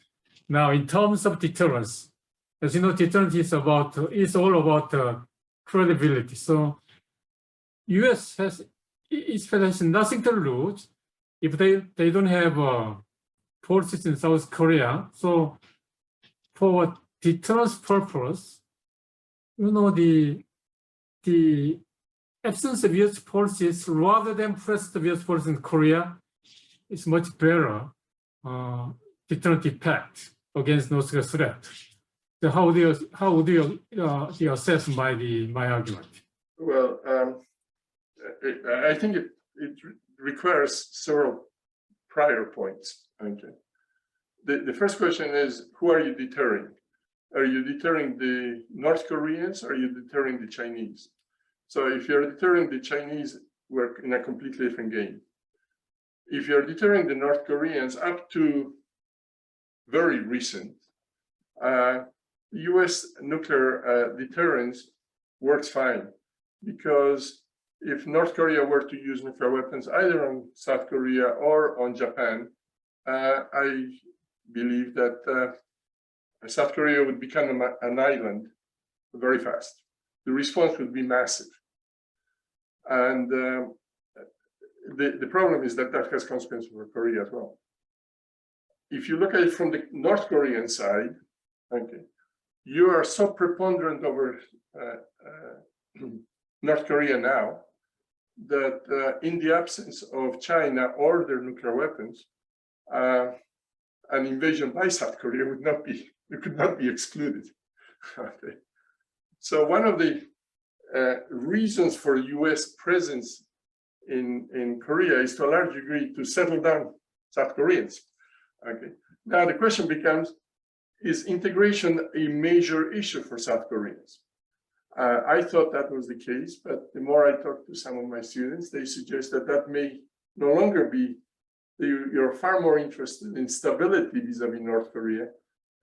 Now, in terms of deterrence, as you know, deterrence is all about credibility. So, U.S. has nothing to lose if they don't have forces in South Korea. So, for deterrence purpose, the absence of U.S. forces rather than presence of U.S. forces in Korea is much better deterrent effect against North Korea threat. So how would you assess my argument? Well, I think it requires several prior points. Okay. The first question is, who are you deterring? Are you deterring the North Koreans or are you deterring the Chinese? So if you're deterring the Chinese, we're in a completely different game. If you're deterring the North Koreans, up to very recent. US nuclear deterrence works fine, because if North Korea were to use nuclear weapons either on South Korea or on Japan, I believe that South Korea would become an island very fast. The response would be massive. And the problem is that that has consequences for Korea as well. If you look at it from the North Korean side, okay, you are so preponderant over North Korea now that in the absence of China or their nuclear weapons, an invasion by South Korea could not be excluded. Okay. So one of the reasons for US presence in Korea is to a large degree to settle down South Koreans. Okay. Now the question becomes, is integration a major issue for South Koreans? I thought that was the case, but the more I talk to some of my students, they suggest that that may no longer be. You're far more interested in stability vis-a-vis North Korea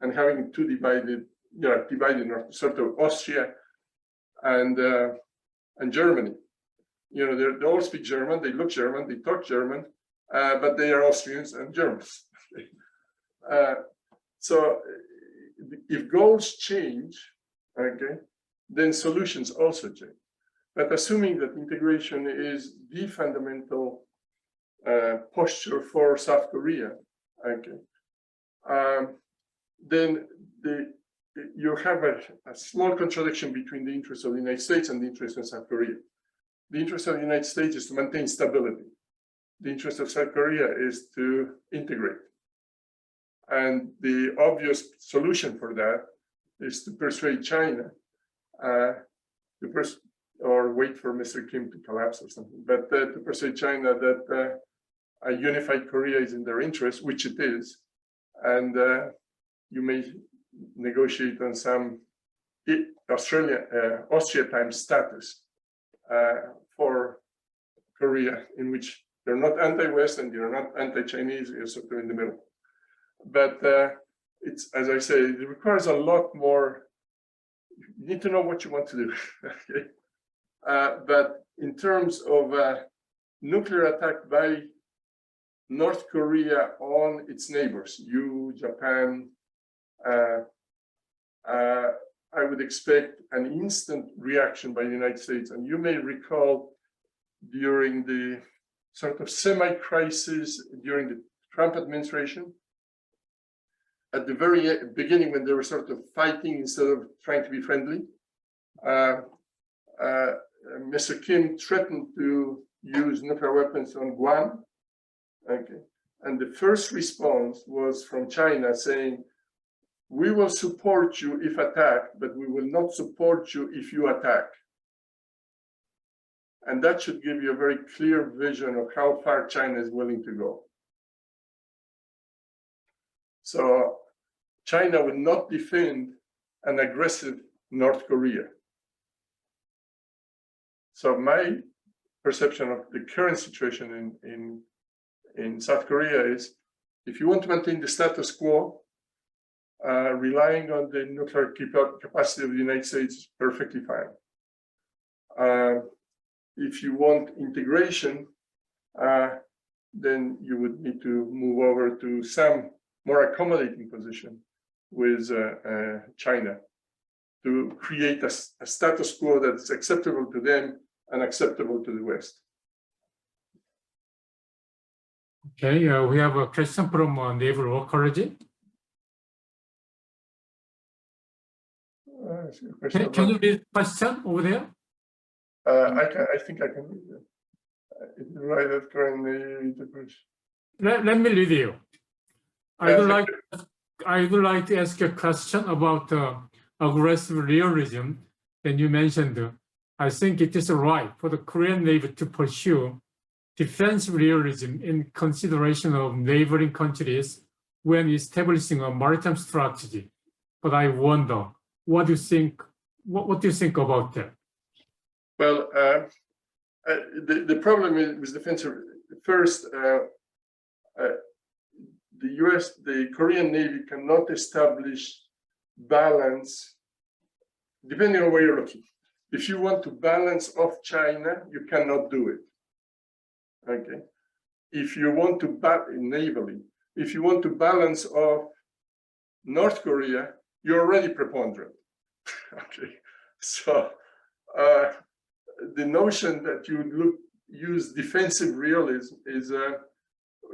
and having two divided North, sort of Austria and Germany. You know, they all speak German, they look German, they talk German, but they are Austrians and Germans. So if goals change, okay, then solutions also change. But assuming that integration is the fundamental posture for South Korea, okay, then you have a small contradiction between the interests of the United States and the interests of South Korea. The interest of the United States is to maintain stability. The interest of South Korea is to integrate. And the obvious solution for that is to persuade China or wait for Mr. Kim to collapse or something, but to persuade China that a unified Korea is in their interest, which it is, and you may negotiate on some Austria times status for Korea, in which they're not anti-West and they're not anti-Chinese, you're sort of in the middle. But it's, as I say, it requires a lot more. You need to know what you want to do. Okay? But in terms of nuclear attack by North Korea on its neighbors, Japan, I would expect an instant reaction by the United States. And you may recall during the sort of semi-crisis during the Trump administration, at the very beginning, when they were sort of fighting instead of trying to be friendly, Mr. Kim threatened to use nuclear weapons on Guam. Okay. And the first response was from China saying, we will support you if attacked, but we will not support you if you attack. And that should give you a very clear vision of how far China is willing to go. So China will not defend an aggressive North Korea. So my perception of the current situation in South Korea is, if you want to maintain the status quo, relying on the nuclear capacity of the United States is perfectly fine. If you want integration, then you would need to move over to some more accommodating position with China to create a status quo that is acceptable to them and acceptable to the West. Okay, we have a question from Naval War College. Can you read the question over there? I think I can read it. Right after Let me read you. I would like to ask a question about aggressive realism. Then you mentioned, I think it is right for the Korean Navy to pursue defensive realism in consideration of neighboring countries when establishing a maritime strategy. But I wonder, what do you think? What do you think about that? Well, the problem with defensive, first, the Korean Navy cannot establish balance, depending on where you're looking. If you want to balance off China, you cannot do it. Okay. If you want to navally, if you want to balance off North Korea, you're already preponderant. Okay. So the notion that you use defensive realism is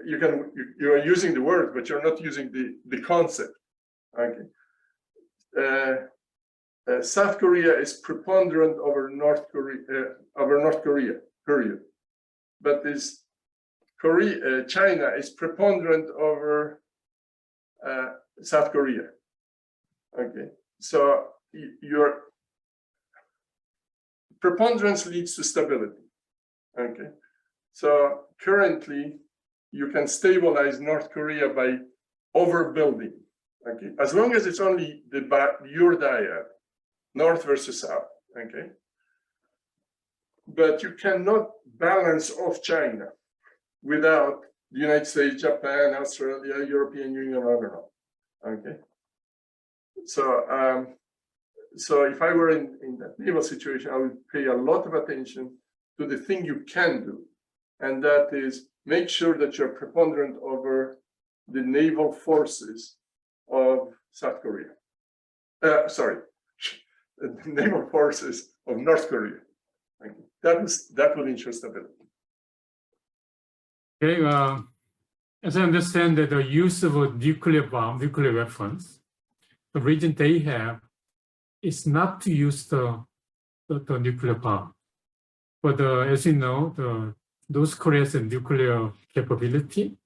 you are using the word, but you're not using the concept. Okay. South Korea is preponderant over North Korea, period. But this China is preponderant over South Korea. Okay, so your preponderance leads to stability. Okay, so currently you can stabilize North Korea by overbuilding. Okay, as long as it's only your dyad, North versus South. Okay, but you cannot balance off China without the United States, Japan, Australia, European Union, on and on. Okay, so so if I were in that naval situation, I would pay a lot of attention to the thing you can do, and that is make sure that you're preponderant over the naval forces of South Korea. Sorry, the naval forces of North Korea. That will ensure stability. Okay, as I understand that the use of a nuclear bomb, nuclear weapons, the reason they have is not to use the nuclear bomb. But as you know, North Korea has a nuclear capability,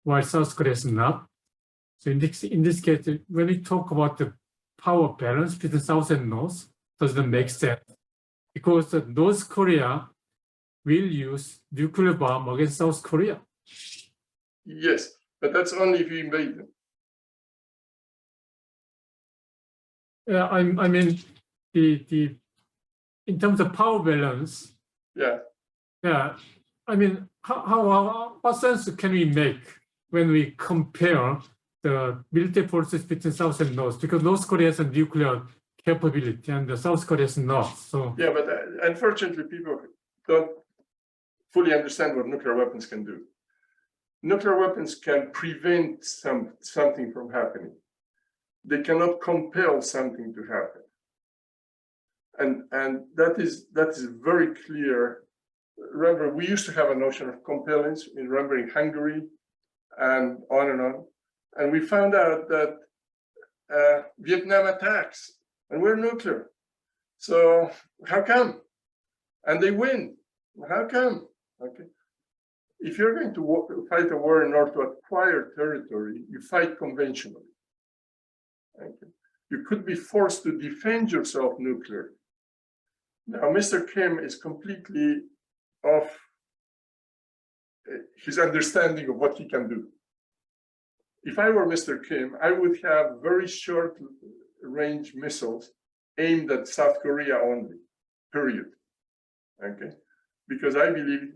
while South Korea is not. So in this case, when we talk about the power balance between South and North, doesn't make sense. Because North Korea will use nuclear bomb against South Korea. Yes, but that's only if you invade them. Yeah, I mean, in terms of power balance. Yeah. Yeah, I mean, what sense can we make when we compare the military forces between South and North? Because North Korea has a nuclear capability and the South Korea is not. So yeah, but unfortunately, people don't fully understand what nuclear weapons can do. Nuclear weapons can prevent something from happening. They cannot compel something to happen. And that is very clear. Remember, we used to have a notion of compellence in Hungary and on. And we found out that Vietnam attacks and we're nuclear. So how come? And they win. How come? Okay. If you're going to fight a war in order to acquire territory, you fight conventionally. Okay. You could be forced to defend yourself nuclearly. Now, Mr. Kim is completely off his understanding of what he can do. If I were Mr. Kim, I would have very short range missiles aimed at South Korea only, period. Okay, because I believe,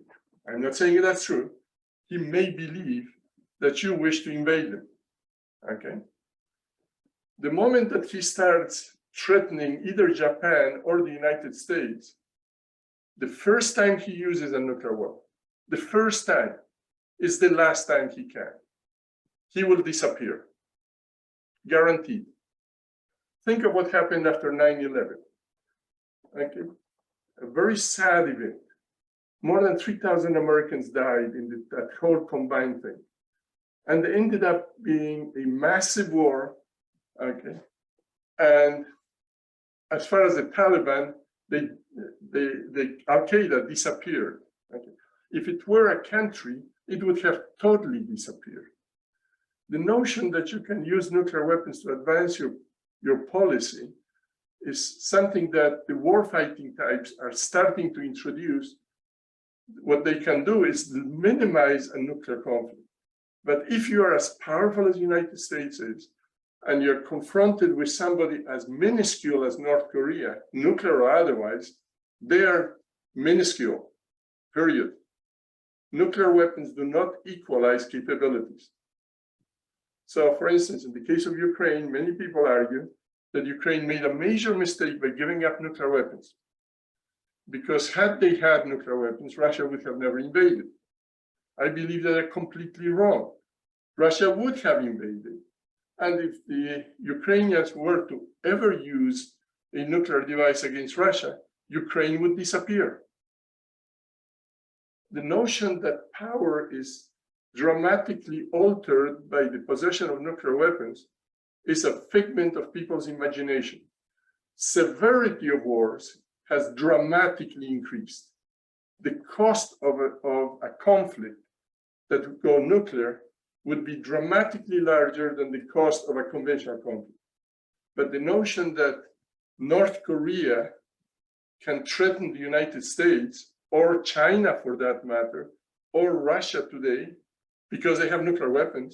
I'm not saying that's true, he may believe that you wish to invade them. Okay. The moment that he starts threatening either Japan or the United States, the first time he uses a nuclear weapon, the first time is the last time he can. He will disappear, guaranteed. Think of what happened after 9/11. Okay. A very sad event. More than 3,000 Americans died in that whole combined thing. And it ended up being a massive war. Okay. And as far as the Taliban, Al-Qaeda disappeared. Okay. If it were a country, it would have totally disappeared. The notion that you can use nuclear weapons to advance your policy is something that the warfighting types are starting to introduce. What they can do is minimize a nuclear conflict. But if you are as powerful as the United States is, and you're confronted with somebody as minuscule as North Korea, nuclear or otherwise, they are minuscule, period. Nuclear weapons do not equalize capabilities. So, for instance, in the case of Ukraine, many people argue that Ukraine made a major mistake by giving up nuclear weapons. Because had they had nuclear weapons, Russia would have never invaded. I believe that they're completely wrong. Russia would have invaded. And if the Ukrainians were to ever use a nuclear device against Russia, Ukraine would disappear. The notion that power is dramatically altered by the possession of nuclear weapons is a figment of people's imagination. Severity of wars has dramatically increased. The cost of a conflict that would go nuclear would be dramatically larger than the cost of a conventional conflict. But the notion that North Korea can threaten the United States, or China for that matter, or Russia today, because they have nuclear weapons,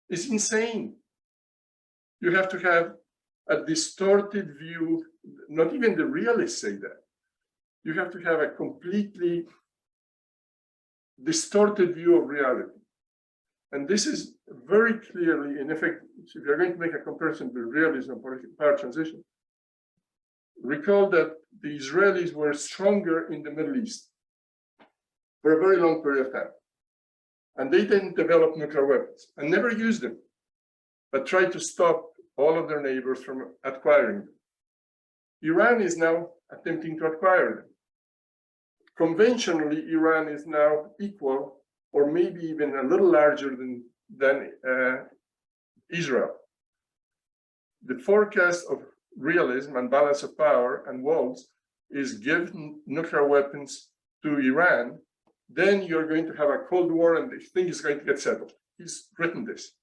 is insane. You have to have a distorted view. Not even the realists say that. You have to have a completely distorted view of reality. And this is very clearly, in effect, if you're going to make a comparison with realism and power transition, recall that the Israelis were stronger in the Middle East for a very long period of time. And they didn't develop nuclear weapons and never used them, but tried to stop all of their neighbors from acquiring them. Iran is now attempting to acquire them. Conventionally, Iran is now equal or maybe even a little larger than Israel. The forecast of realism and balance of power and walls is give nuclear weapons to Iran, then you're going to have a Cold War and the thing is going to get settled. He's written this.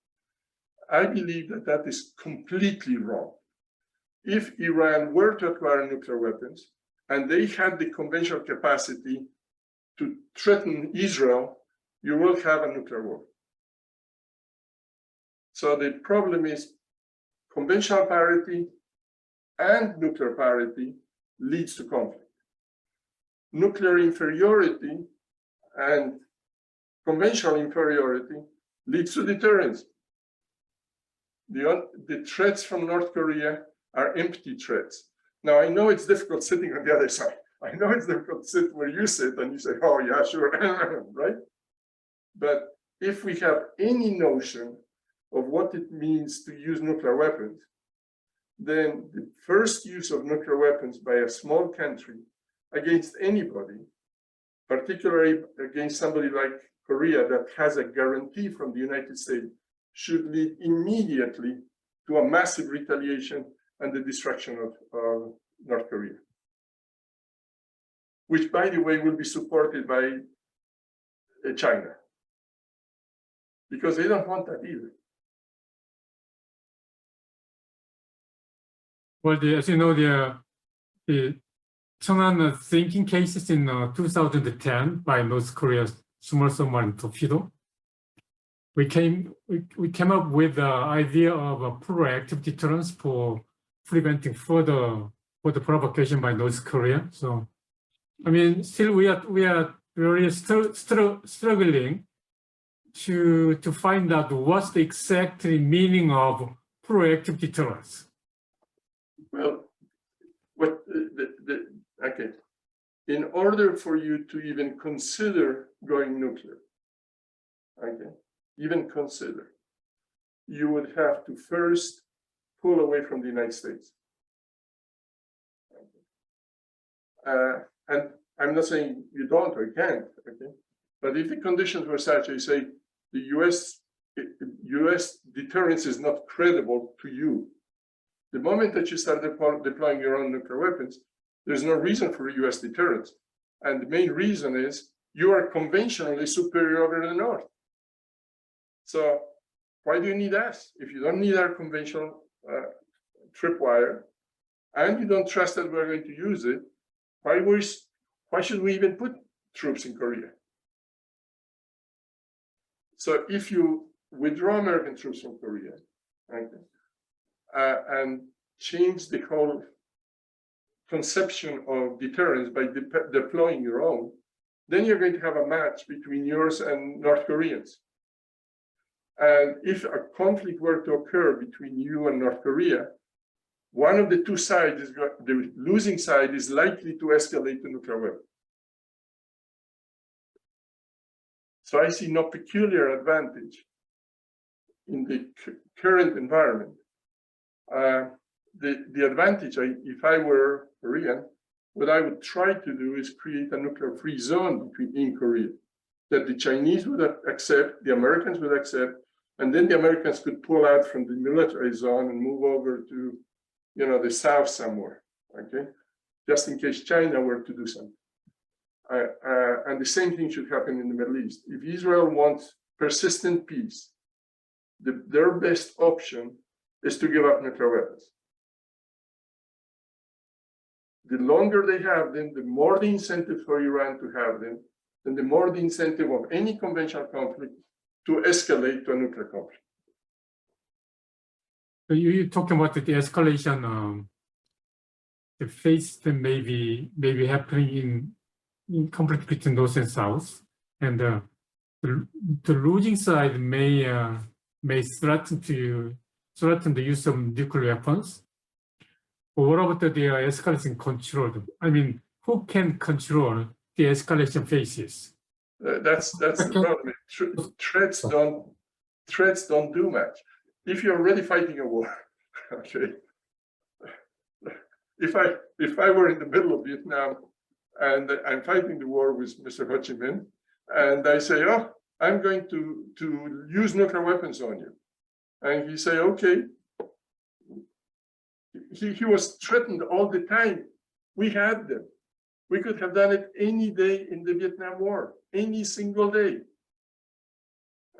I believe that that is completely wrong. If Iran were to acquire nuclear weapons and they had the conventional capacity to threaten Israel, you will have a nuclear war. So the problem is conventional parity and nuclear parity leads to conflict. Nuclear inferiority and conventional inferiority leads to deterrence. The threats from North Korea are empty threats. Now, I know it's difficult sitting on the other side. I know it's difficult to sit where you sit and you say, oh, yeah, sure, right? But if we have any notion of what it means to use nuclear weapons, then the first use of nuclear weapons by a small country against anybody, particularly against somebody like Korea that has a guarantee from the United States, should lead immediately to a massive retaliation and the destruction of North Korea, which, by the way, will be supported by China, because they don't want that either. Well, as you know, the Cheonan thinking cases in 2010 by North Korea's small submarine torpedo. We came up with the idea of a proactive deterrence for preventing further provocation by North Korea. So, I mean, still we are really struggling to find out what's the exact meaning of proactive deterrence. Well, okay. In order for you to even consider going nuclear, okay, even consider, you would have to first pull away from the United States. And I'm not saying you don't or you can't, okay? But if the conditions were such, I say the US deterrence is not credible to you. The moment that you start deploying your own nuclear weapons, there's no reason for US deterrence. And the main reason is you are conventionally superior over the North. So why do you need us? If you don't need our conventional tripwire and you don't trust that we're going to use it, why should we even put troops in Korea? So if you withdraw American troops from Korea, okay, and change the whole conception of deterrence by deploying your own, then you're going to have a match between yours and North Koreans. And if a conflict were to occur between you and North Korea, one of the two sides, the losing side, is likely to escalate to nuclear weapons. So I see no peculiar advantage in the current environment. The advantage, if I were Korean, what I would try to do is create a nuclear-free zone in Korea that the Chinese would accept, the Americans would accept, and then the Americans could pull out from the military zone and move over to, the south somewhere, okay? Just in case China were to do something. And the same thing should happen in the Middle East. If Israel wants persistent peace, their best option is to give up nuclear weapons. The longer they have them, the more the incentive for Iran to have them, and the more the incentive of any conventional conflict to escalate to a nuclear conflict. So you're talking about the escalation, the phase that may be happening in conflict between North and South, and the losing side may threaten the use of nuclear weapons. But what about the escalation control? I mean, who can control the escalation phases? That's the problem. Threats don't do much. If you're already fighting a war, okay. If I were in the middle of Vietnam and I'm fighting the war with Mr. Ho Chi Minh, and I say, oh, I'm going to use nuclear weapons on you, and he say, okay. He was threatened all the time. We had them. We could have done it any day in the Vietnam War, any single day.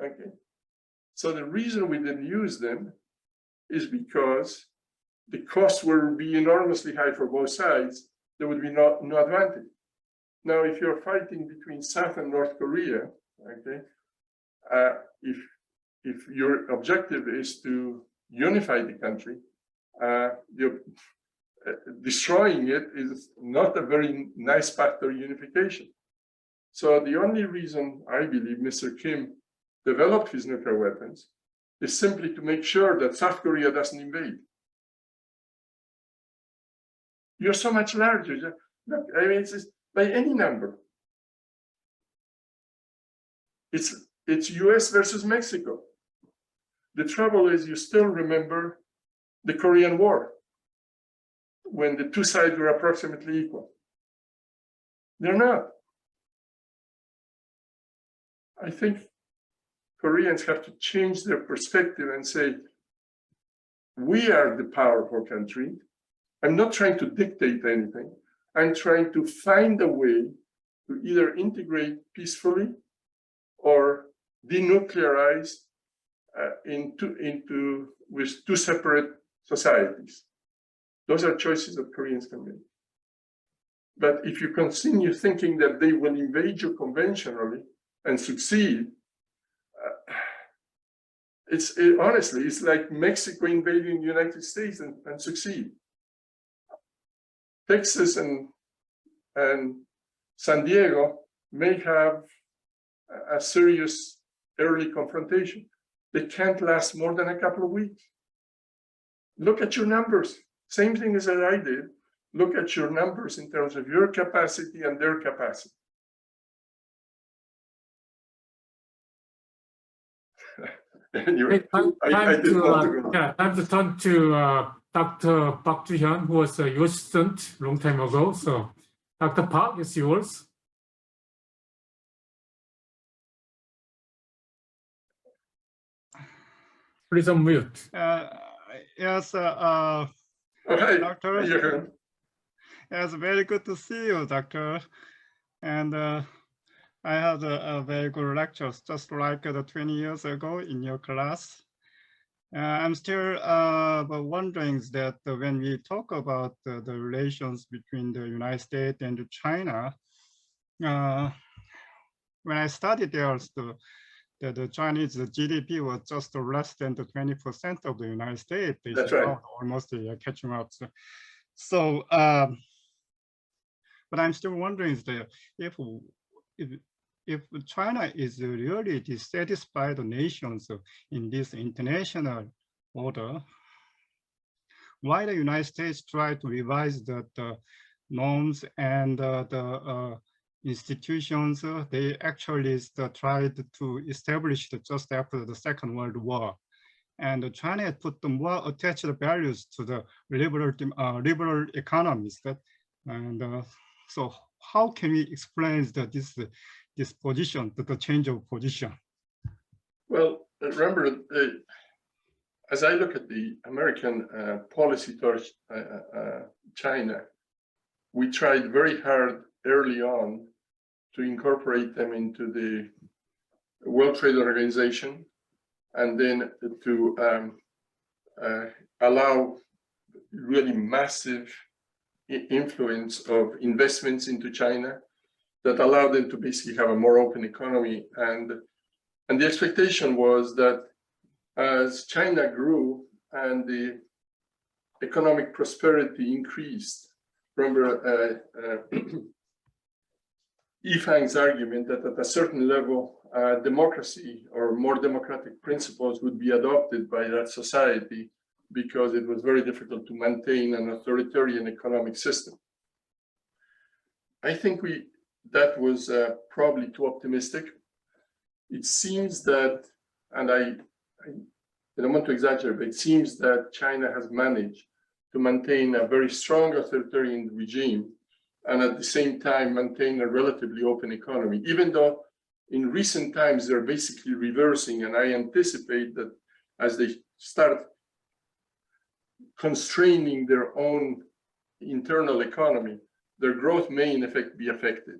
Okay. So the reason we didn't use them is because the costs would be enormously high for both sides. There would be no advantage. Now, if you're fighting between South and North Korea, okay, if your objective is to unify the country, destroying it is not a very nice path to unification. So the only reason I believe Mr. Kim developed his nuclear weapons is simply to make sure that South Korea doesn't invade. You're so much larger. Look, I mean, it's by any number. It's US versus Mexico. The trouble is you still remember the Korean War, when the two sides were approximately equal. They're not. I think Koreans have to change their perspective and say, we are the powerful country. I'm not trying to dictate anything. I'm trying to find a way to either integrate peacefully or denuclearize with two separate societies. Those are choices that Koreans can make. But if you continue thinking that they will invade you conventionally and succeed, honestly, it's like Mexico invading the United States and succeed. Texas and San Diego may have a serious early confrontation. They can't last more than a couple of weeks. Look at your numbers. Same thing as I did. Look at your numbers in terms of your capacity and their capacity. Anyway, time to turn to Dr. Park Ju-hyun, who was your student a long time ago. So, Dr. Park, it's yours. Please unmute. Yes, hi, Doctor. It's very good to see you, Doctor. And I had a very good lectures, just like 20 years ago in your class. I'm still wondering that when we talk about the relations between the United States and China, when I studied there, the Chinese GDP was just less than 20% of the United States. That's right. Almost catching up. So, but I'm still wondering if if China is really dissatisfied nations in this international order, why the United States try to revise the norms and the institutions they actually tried to establish just after the Second World War. And China had put the more attached values to the liberal economies. And so how can we explain this position, the change of position? Well, remember, as I look at the American policy towards China, we tried very hard early on to incorporate them into the World Trade Organization, and then to allow really massive influence of investments into China that allow them to basically have a more open economy. And the expectation was that as China grew and the economic prosperity increased, remember Yifang's argument that at a certain level, democracy or more democratic principles would be adopted by that society because it was very difficult to maintain an authoritarian economic system. I think that was probably too optimistic. It seems that, and I don't want to exaggerate, but it seems that China has managed to maintain a very strong authoritarian regime and at the same time maintain a relatively open economy, even though in recent times they're basically reversing. And I anticipate that as they start constraining their own internal economy, their growth may in effect be affected.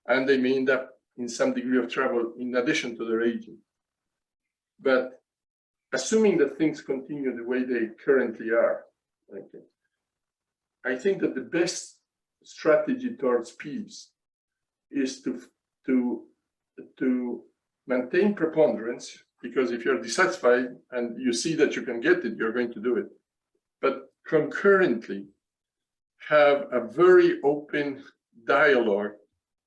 And they may end up in some degree of trouble in addition to their aging. But assuming that things continue the way they currently are, okay, I think that the best strategy towards peace is to maintain preponderance, because if you're dissatisfied and you see that you can get it, you're going to do it. But concurrently, have a very open dialogue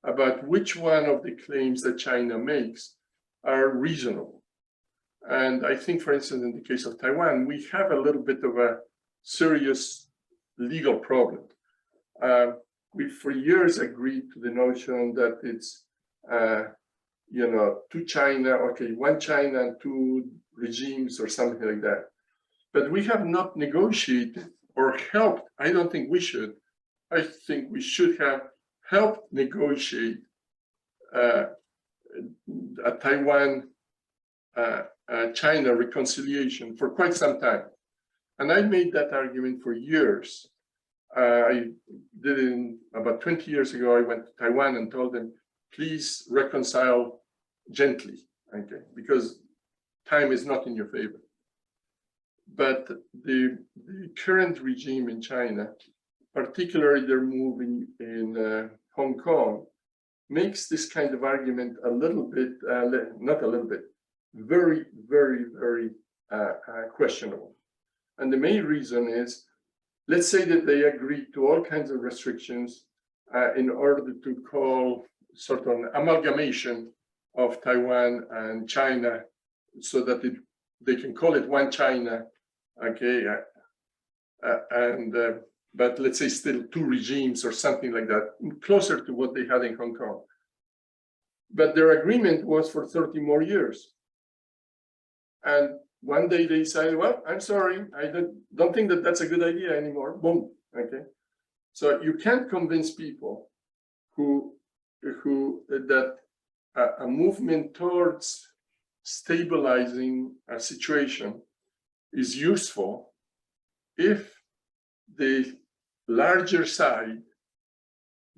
about which one of the claims that China makes are reasonable. And I think, for instance, in the case of Taiwan, we have a little bit of a serious legal problem. We for years agreed to the notion that it's, two China, okay, one China and two regimes or something like that. But we have not negotiated or helped. I don't think we should. I think we should have helped negotiate a Taiwan China reconciliation for quite some time. And I made that argument for years. I did it about 20 years ago. I went to Taiwan and told them, please reconcile gently, okay, because time is not in your favor. But the current regime in China, particularly their move in Hong Kong, makes this kind of argument a little bit, not a little bit, very, very, very questionable. And the main reason is, let's say that they agree to all kinds of restrictions in order to call sort of an amalgamation of Taiwan and China so that they can call it one China, okay, but let's say still two regimes or something like that, closer to what they had in Hong Kong. But their agreement was for 30 more years. And one day they say, well, I'm sorry, I don't think that that's a good idea anymore. Boom, okay? So you can't convince people that a movement towards stabilizing a situation is useful if the larger side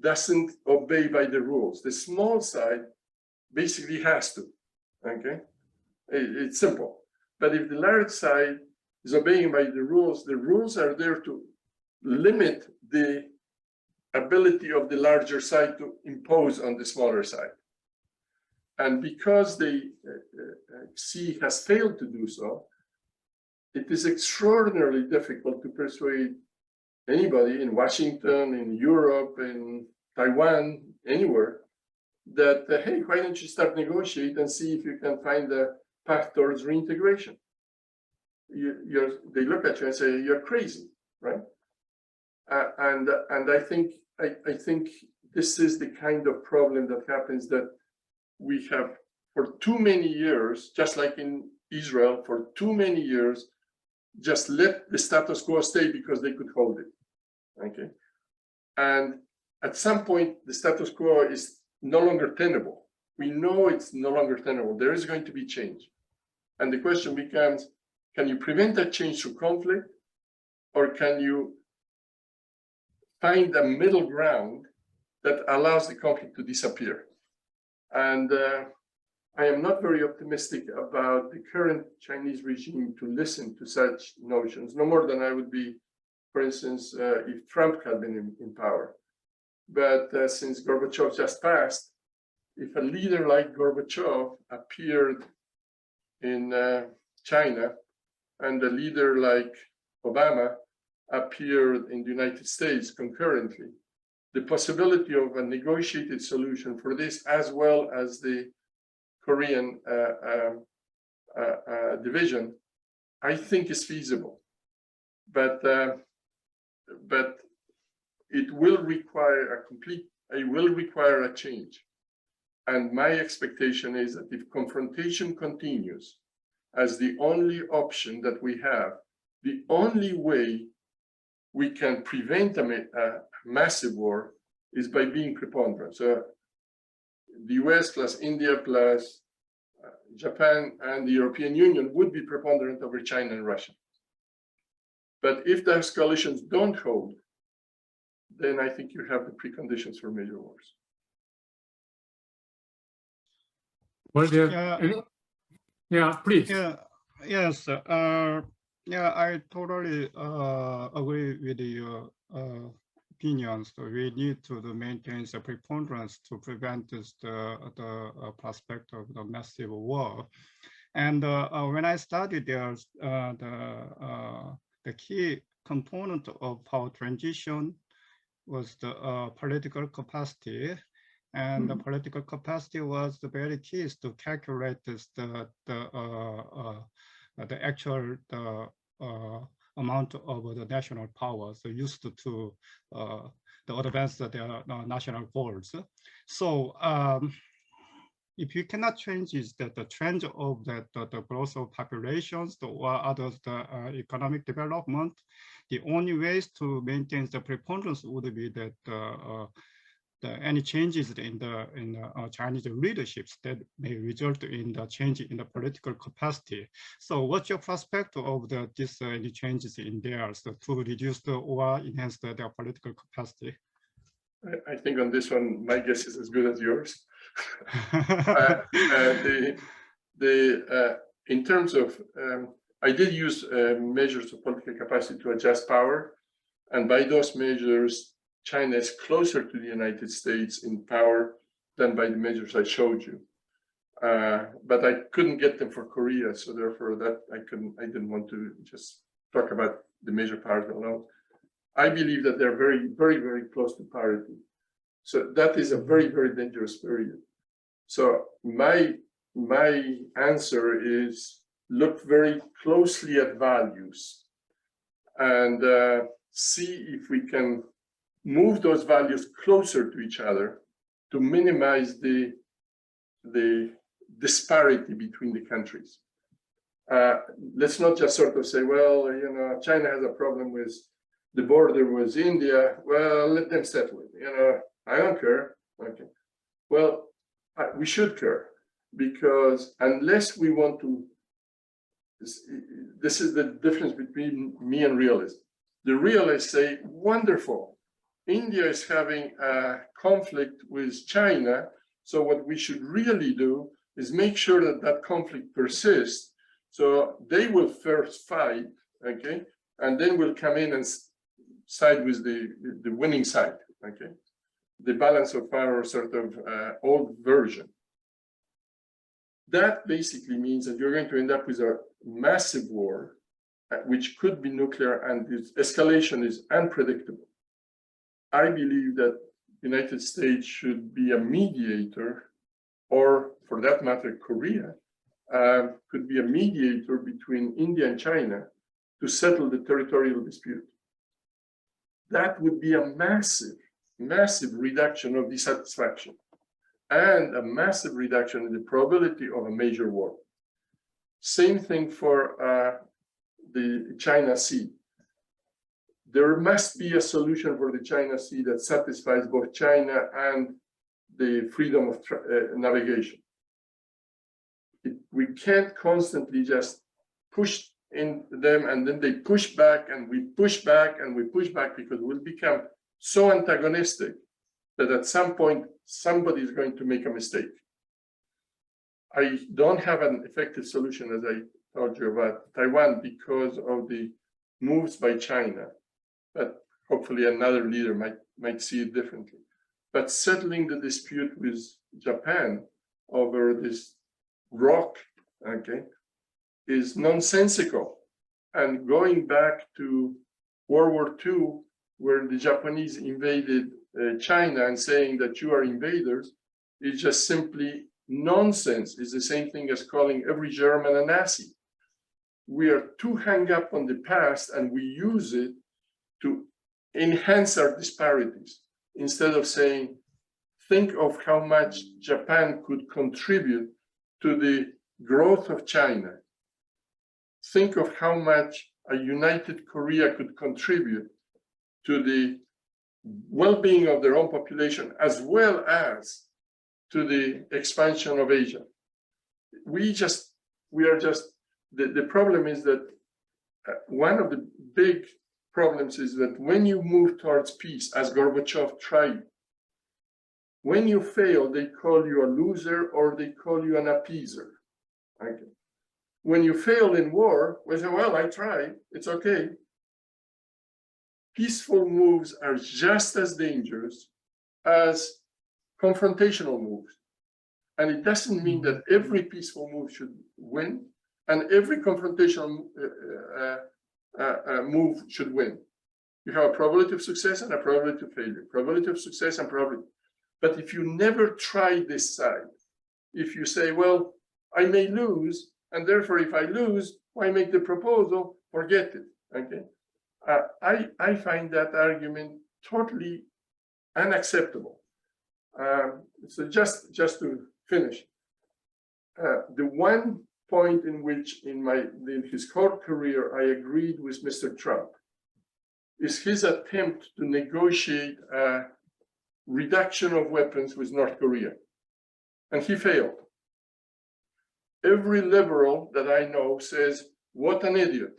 doesn't obey by the rules. The small side basically has to, okay? It's simple. But if the large side is obeying by the rules are there to limit the ability of the larger side to impose on the smaller side. And because the Xi has failed to do so, it is extraordinarily difficult to persuade anybody in Washington, in Europe, in Taiwan, anywhere, that, hey, why don't you start negotiate and see if you can find a path towards reintegration? They look at you and say, you're crazy, right? And I think this is the kind of problem that happens, that we have for too many years, just like in Israel, for too many years, just let the status quo stay because they could hold it, okay? And at some point, the status quo is no longer tenable. We know it's no longer tenable. There is going to be change. And the question becomes, can you prevent that change through conflict, or can you find a middle ground that allows the conflict to disappear? And I am not very optimistic about the current Chinese regime to listen to such notions, no more than I would be, for instance, if Trump had been in power. But since Gorbachev just passed, if a leader like Gorbachev appeared in China, and a leader like Obama appeared in the United States concurrently, the possibility of a negotiated solution for this, as well as the Korean division, I think is feasible. But it will require a change. And my expectation is that if confrontation continues as the only option that we have, the only way we can prevent a massive war is by being preponderant. So the US plus India plus Japan and the European Union would be preponderant over China and Russia. But if those coalitions don't hold, then I think you have the preconditions for major wars. Well, yeah, please. Yeah, yes. Yeah, I totally agree with your opinions. So we need to maintain the preponderance to prevent the prospect of the massive war. And when I studied there, the key component of power transition was the political capacity. And the political capacity was the very key to calculate this, the actual amount of the national powers used to advance their national goals. So if you cannot change the trend of the growth of populations or others, the economic development, the only ways to maintain the preponderance would be that any changes in the Chinese leaderships that may result in the change in the political capacity. So what's your perspective of this any changes in theirs to reduce or enhance their political capacity? I think on this one, my guess is as good as yours. In terms of, I did use measures of political capacity to adjust power, and by those measures, China is closer to the United States in power than by the measures I showed you. But I couldn't get them for Korea, so therefore that I didn't want to just talk about the major powers alone. I believe that they're very, very, very close to parity. So that is a very, very dangerous period. So my answer is look very closely at values and see if we can move those values closer to each other to minimize the disparity between the countries. Let's not just sort of say, well, you know, China has a problem with the border with India. Well, let them settle it. You know, I don't care. Okay. Well, we should care, because unless we want to, this is the difference between me and realism. The realists say, wonderful, India is having a conflict with China. So what we should really do is make sure that that conflict persists. So they will first fight, okay? And then we'll come in and side with the winning side, okay? The balance of power sort of old version. That basically means that you're going to end up with a massive war, which could be nuclear, and its escalation is unpredictable. I believe that United States should be a mediator, or for that matter, Korea could be a mediator between India and China to settle the territorial dispute. That would be a massive, massive reduction of dissatisfaction and a massive reduction in the probability of a major war. Same thing for the China Sea. There must be a solution for the China Sea that satisfies both China and the freedom of navigation. We can't constantly just push in them and then they push back and we push back and we push back, because we'll become so antagonistic that at some point somebody is going to make a mistake. I don't have an effective solution, as I told you, about Taiwan because of the moves by China, but hopefully another leader might see it differently. But settling the dispute with Japan over this rock, okay, is nonsensical. And going back to World War II, where the Japanese invaded China and saying that you are invaders, is just simply nonsense. It's the same thing as calling every German a Nazi. We are too hung up on the past and we use it to enhance our disparities instead of saying, think of how much Japan could contribute to the growth of China. Think of how much a united Korea could contribute to the well-being of their own population, as well as to the expansion of Asia. The problem is that one of the big problems is that when you move towards peace, as Gorbachev tried, when you fail, they call you a loser or they call you an appeaser. Okay. When you fail in war, we say, well, I tried, it's okay. Peaceful moves are just as dangerous as confrontational moves. And it doesn't mean that every peaceful move should win and every confrontational move should win. You have a probability of success and a probability of failure, probability of success and probability. But if you never try this side, if you say, well, I may lose, and therefore if I lose, why make the proposal? Forget it, okay? I find that argument totally unacceptable. So just to finish, the one point in which in his whole career I agreed with Mr. Trump is his attempt to negotiate a reduction of weapons with North Korea. And he failed. Every liberal that I know says, what an idiot.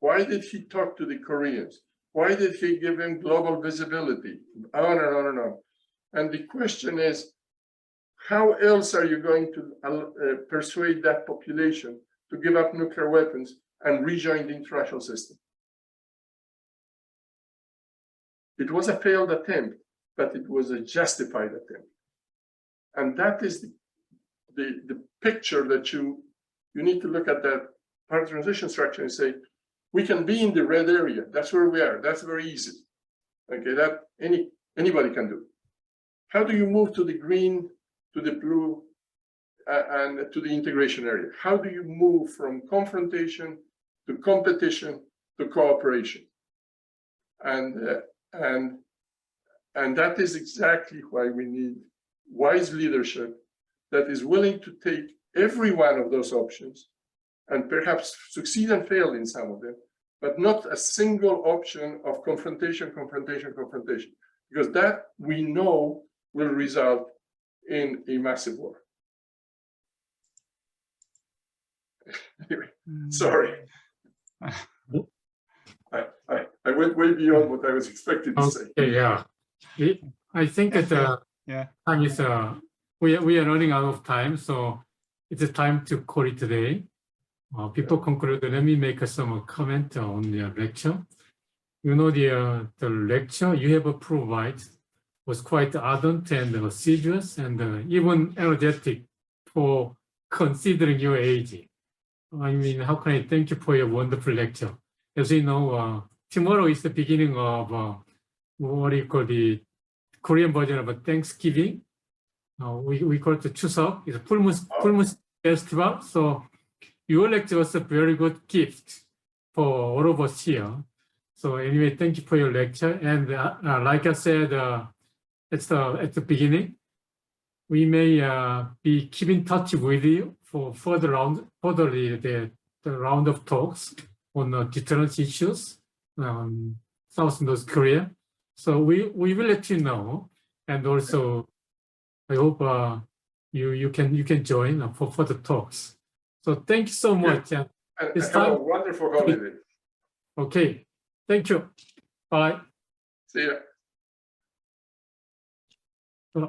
Why did he talk to the Koreans? Why did he give them global visibility? On and on and on. And the question is, how else are you going to persuade that population to give up nuclear weapons and rejoin the international system? It was a failed attempt, but it was a justified attempt. And that is the picture that you need to look at that power transition structure and say, we can be in the red area. That's where we are. That's very easy. Okay, that anybody can do. How do you move to the green, to the blue, and to the integration area? How do you move from confrontation to competition to cooperation? And that is exactly why we need wise leadership that is willing to take every one of those options and perhaps succeed and fail in some of them, but not a single option of confrontation, because that we know will result in a massive war. Anyway, sorry. I went way beyond what I was expected to say. Okay, yeah. I think that time is we are running out of time, so it's time to call it today. Before concluding, let me make some comment on the lecture. You know, the lecture you have provided was quite ardent and assiduous and even energetic for considering your age. I mean, how can I thank you for your wonderful lecture? As you know, tomorrow is the beginning of what you call the Korean version of Thanksgiving. We call it the Chuseok. It's a full moon festival. So your lecture was a very good gift for all of us here. So anyway, thank you for your lecture. And like I said at the beginning, we may be keep in touch with you for further the round of talks on deterrence issues, South North Korea. So we will let you know, and also I hope you can join for further talks. So thank you so much. And This have a time, wonderful holiday. okay. Thank you. Bye. See ya.